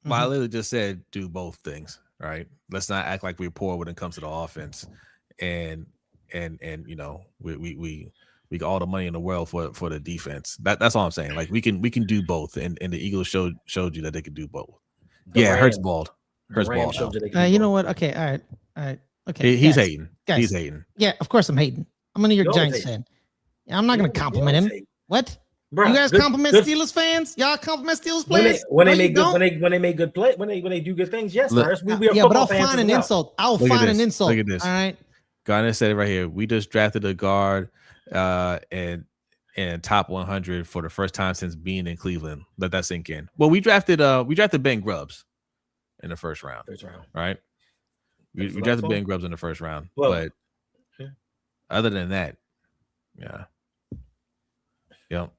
Well, I literally just said do both things. Right. Let's not act like we're poor when it comes to the offense, and we got all the money in the world for the defense. That's all I'm saying. Like we can do both, and the Eagles showed you that they could do both. Hurts balled. You know what? Okay, all right. Okay, he's hating. Guys. He's hating. Yeah, of course I'm hating. I'm a New York Giants fan. I'm not going to compliment him. What? Bro, you guys compliment Steelers fans? Y'all compliment Steelers players when they make good play, when they do good things. Yes, first we are. Yeah, but I'll find an insult. I'll find an insult. Look at this. All right. Garner said it right here. We just drafted a guard, and top 100 for the first time since being in Cleveland. Let that sink in. Well, we drafted Ben Grubbs in the first round. Right? We drafted Ben Grubbs in the first round. But other than that, yeah. Yep.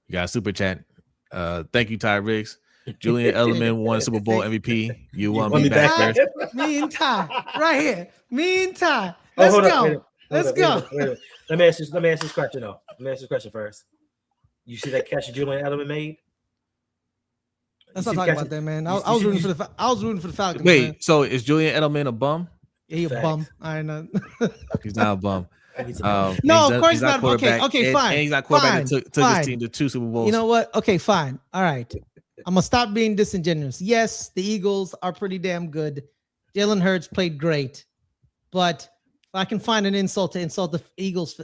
You got a super chat. Thank you, Ty Riggs. Julian Edelman won Super Bowl MVP. You won me back. Me and Ty, right here. Me and Ty. Let's go. Let's go. Wait. Let me ask this question though. Let me ask this question first. You see that catch Julian Edelman made? Let's not talk about that, man. I was rooting for the Falcons. Wait, man. So is Julian Edelman a bum? Yeah, he's a bum. I know. He's not a bum. No, of course he's not. Okay, fine. And he's not quarterback that took his team to 2 Super Bowls. You know what? Okay, fine. All right. I'm gonna stop being disingenuous. Yes, the Eagles are pretty damn good. Jalen Hurts played great, but if I can find an insult to insult the Eagles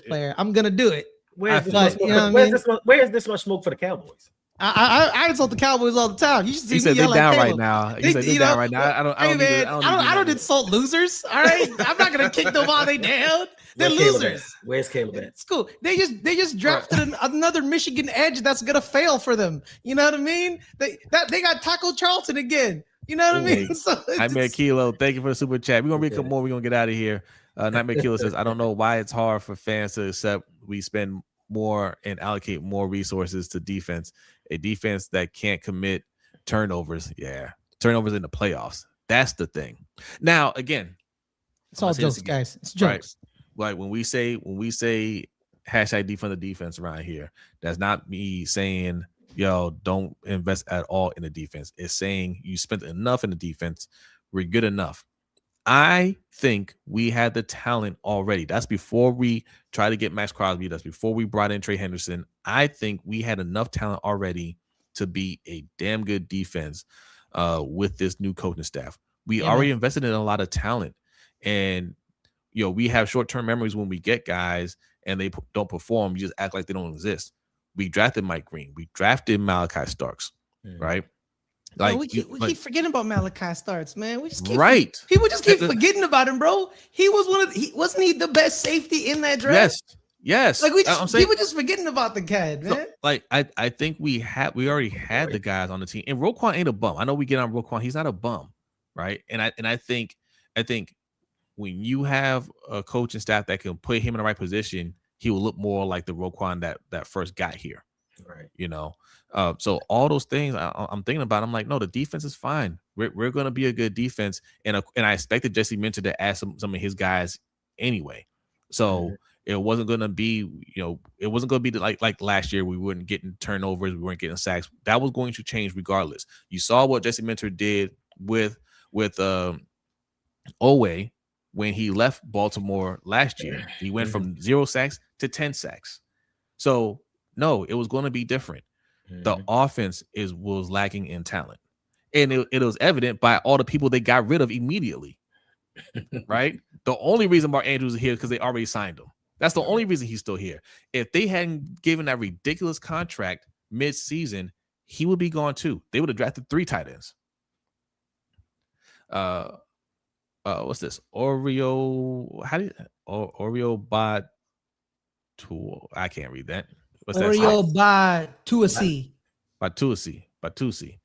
player, I'm gonna do it. Where's this much smoke for the Cowboys? I insult the Cowboys all the time. You should see me yell down at right now. You said they down right now. I don't insult losers. All right, I'm not gonna kick them while they down. They're losers. Where's Caleb at? It's cool. They just drafted another Michigan edge that's gonna fail for them. You know what I mean? They got Taco Charlton again. You know what I mean? So Nightmare Kilo, thank you for the super chat. We're gonna read a couple more. We're gonna get out of here. Nightmare Kilo says, I don't know why it's hard for fans to accept we spend more and allocate more resources to defense. A defense that can't commit turnovers. Yeah, turnovers in the playoffs. That's the thing. Now, again, it's all jokes, guys. It's jokes. Right? Like when we say hashtag defund the defense around here, that's not me saying yo don't invest at all in the defense. It's saying you spent enough in the defense. We're good enough. I think we had the talent already. That's before we tried to get Max Crosby. That's before we brought in Trey Henderson. I think we had enough talent already to be a damn good defense with this new coaching staff. We already invested in a lot of talent. And, we have short-term memories when we get guys and they don't perform. You just act like they don't exist. We drafted Mike Green. We drafted Malachi Starks, right? Like we keep forgetting about Malachi Starks, man. We just keep people just keep forgetting about him, bro. He was wasn't he the best safety in that draft? Yes. Like people just forgetting about the cat, man. So, I think we already had the guys on the team, and Roquan ain't a bum. I know we get on Roquan, he's not a bum, right? And I think when you have a coaching staff that can put him in the right position, he will look more like the Roquan that first got here, right? So all those things I'm thinking about, I'm like, no, the defense is fine. We're going to be a good defense. And I expected Jesse Minter to add some of his guys anyway. So it wasn't going to be, it wasn't going to be like last year. We weren't getting turnovers. We weren't getting sacks. That was going to change regardless. You saw what Jesse Minter did with Owe when he left Baltimore last year. He went from 0 sacks to 10 sacks. So no, it was going to be different. The offense was lacking in talent, and it was evident by all the people they got rid of immediately. Right? The only reason Mark Andrews is here is because they already signed him. That's the only reason he's still here. If they hadn't given that ridiculous contract mid-season, he would be gone too. They would have drafted 3 tight ends. What's this? Oreo Batusi. I can't read that. What's Oreo Batusi. Batusi.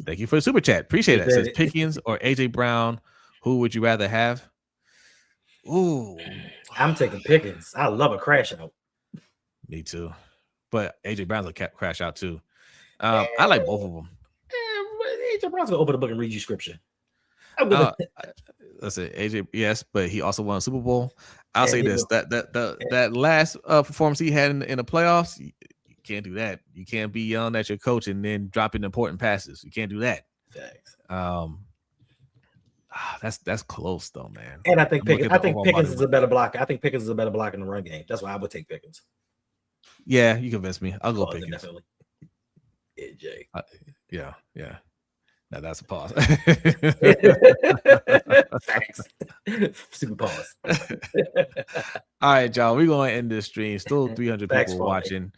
Thank you for the super chat. Appreciate it. It says Pickens or AJ Brown. Who would you rather have? Ooh, I'm taking Pickens. I love a crash out. Me too. But AJ Brown's a crash out too. I like both of them. AJ Brown's gonna open the book and read you scripture. Listen, AJ, yes, but he also won a Super Bowl. I'll say this: that last performance he had in the playoffs, you can't do that. You can't be yelling at your coach and then dropping important passes. You can't do that. Thanks. That's close though, man. And I think Pickens is a better blocker. I think Pickens is a better blocker in the run game. That's why I would take Pickens. Yeah, you convinced me. I'll go Pickens. Definitely. AJ. Yeah. Now that's a pause. Thanks. Super pause. All right, y'all. We're going to end this stream. Still 300 people watching.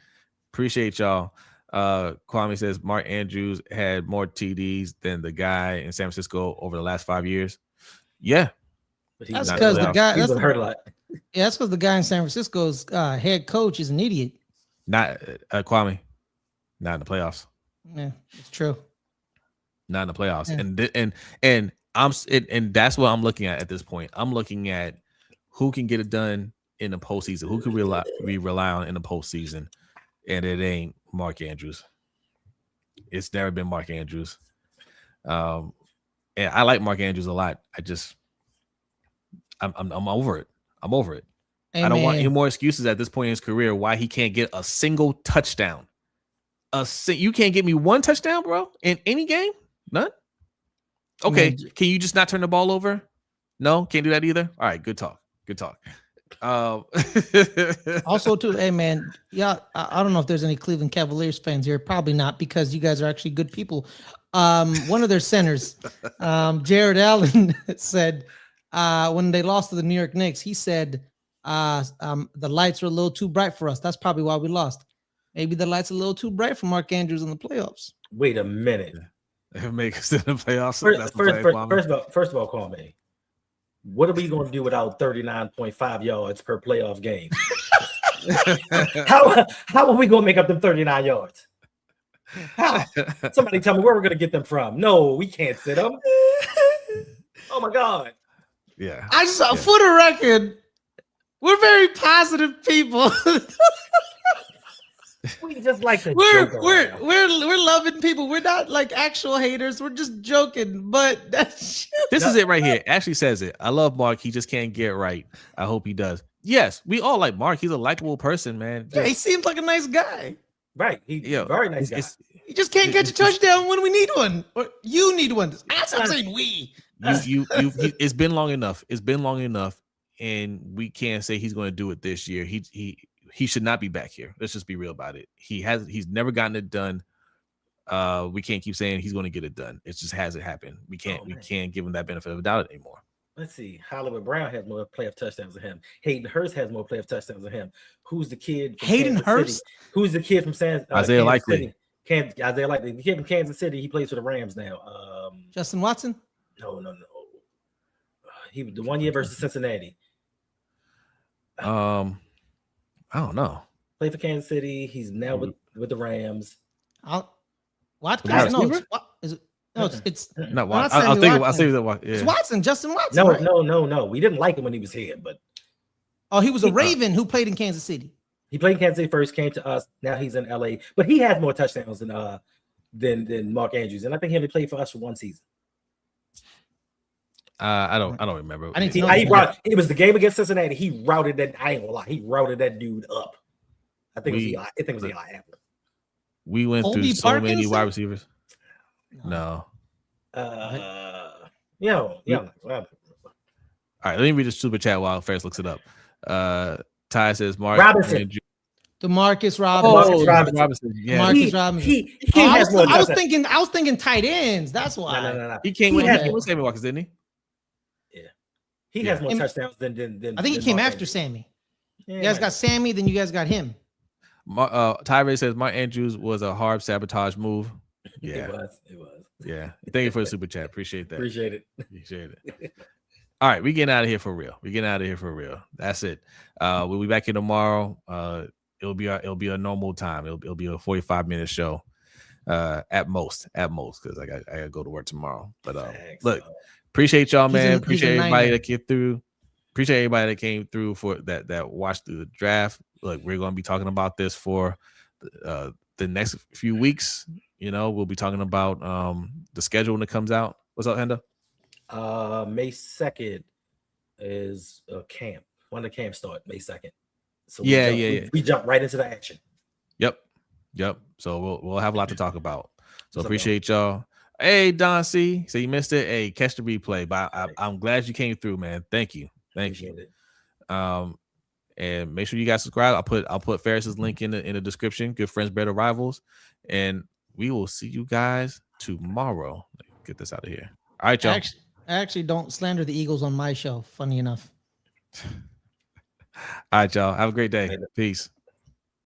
Appreciate y'all. Kwame says Mark Andrews had more TDs than the guy in San Francisco over the last 5 years. Yeah. That's because the guy that's hurt a lot. Yeah, that's because the guy in San Francisco's head coach is an idiot. Not Kwame. Not in the playoffs. Yeah, it's true. Not in the playoffs. Yeah. And that's what I'm looking at this point. I'm looking at who can get it done in the postseason, who can we rely on in the postseason, and it ain't Mark Andrews. It's never been Mark Andrews. And I like Mark Andrews a lot. I'm over it. I'm over it. Amen. I don't want any more excuses at this point in his career why he can't get a single touchdown. You can't get me one touchdown, bro, in any game? None? Okay. Can you just not turn the ball over? No? Can't do that either? All right. Good talk. Also, too, hey man, yeah, I don't know if there's any Cleveland Cavaliers fans here. Probably not, because you guys are actually good people. One of their centers, Jared Allen, said when they lost to the New York Knicks, he said the lights are a little too bright for us. That's probably why we lost. Maybe the lights are a little too bright for Mark Andrews in the playoffs. Wait a minute. Make us in the playoffs. First of all, call me. What are we going to do without 39.5 yards per playoff game? How are we going to make up them 39 yards? How? Somebody tell me where we're going to get them from. No, we can't sit them. Oh my God. Yeah. For the record, we're very positive people. We just like to we're loving people. We're not like actual haters. We're just joking. But this is it right here. Ashley says it. I love Mark. He just can't get right. I hope he does. Yes, we all like Mark. He's a likable person, man. Yeah, he seems like a nice guy. Right. He's very nice guy. He just can't catch a touchdown when we need one. Or you need one. I'm saying we. It's been long enough. It's been long enough, and we can't say he's going to do it this year. He should not be back here. Let's just be real about it. He's never gotten it done. We can't keep saying he's going to get it done. It just hasn't happened. We can't give him that benefit of the doubt anymore. Let's see. Hollywood Brown has more playoff touchdowns than him. Hayden Hurst has more playoff touchdowns than him. Who's the kid? Hayden Hurst? Who's the kid from Isaiah Likely? Isaiah Likely. The kid from Kansas City. He plays for the Rams now. Justin Watson? No. He was the 1 year versus Cincinnati. I don't know. Played for Kansas City. He's now with the Rams. Watkins? No, is it? No, it's not Watson. I'll think about. It's Watson. Justin Watson. No. We didn't like him when he was here, but he was a Raven who played in Kansas City. He played in Kansas City first, came to us. Now he's in LA, but he has more touchdowns than Mark Andrews, and I think he only played for us for one season. I don't remember. It was the game against Cincinnati. He routed that. I ain't gonna lie. He routed that dude up. I think it was Eli Apple. We went through so many wide receivers. No. Yeah. All right, let me read the super chat while Ferris looks it up. Ty says Mark Robinson. DeMarcus Robinson. Robinson. Yeah. Marcus Robinson. I was thinking tight ends. That's why. No. He came with Sammy Watkins, didn't he? Yeah. He has more touchdowns than I think he came after Sammy. You guys got Sammy, then you guys got him. Tyree says Mark Andrews was a hard sabotage move. Yeah, it was. Yeah. Thank you for the super chat. Appreciate that. Appreciate it. All right, we getting out of here for real. That's it. We'll be back here tomorrow. It'll be a normal time. It'll be a 45-minute show, at most, because I gotta go to work tomorrow. But look, appreciate y'all, man. Appreciate everybody that came through. Appreciate everybody that came through for that watched through the draft. Look, we're going to be talking about this for the next few weeks. You know, we'll be talking about the schedule when it comes out. What's up, Hendo? May 2nd is a camp. When the camp start, May 2nd. So we jump right into the action. Yep. So we'll have a lot to talk about. So appreciate y'all. Hey, Don C. So you missed it. Hey, catch the replay. But I'm glad you came through, man. Thank you. And make sure you guys subscribe. I'll put Ferris's link in the description. Good friends, better rivals. And we will see you guys tomorrow. Get this out of here. All right, y'all. I actually don't slander the Eagles on my show. Funny enough. All right, y'all. Have a great day. Peace.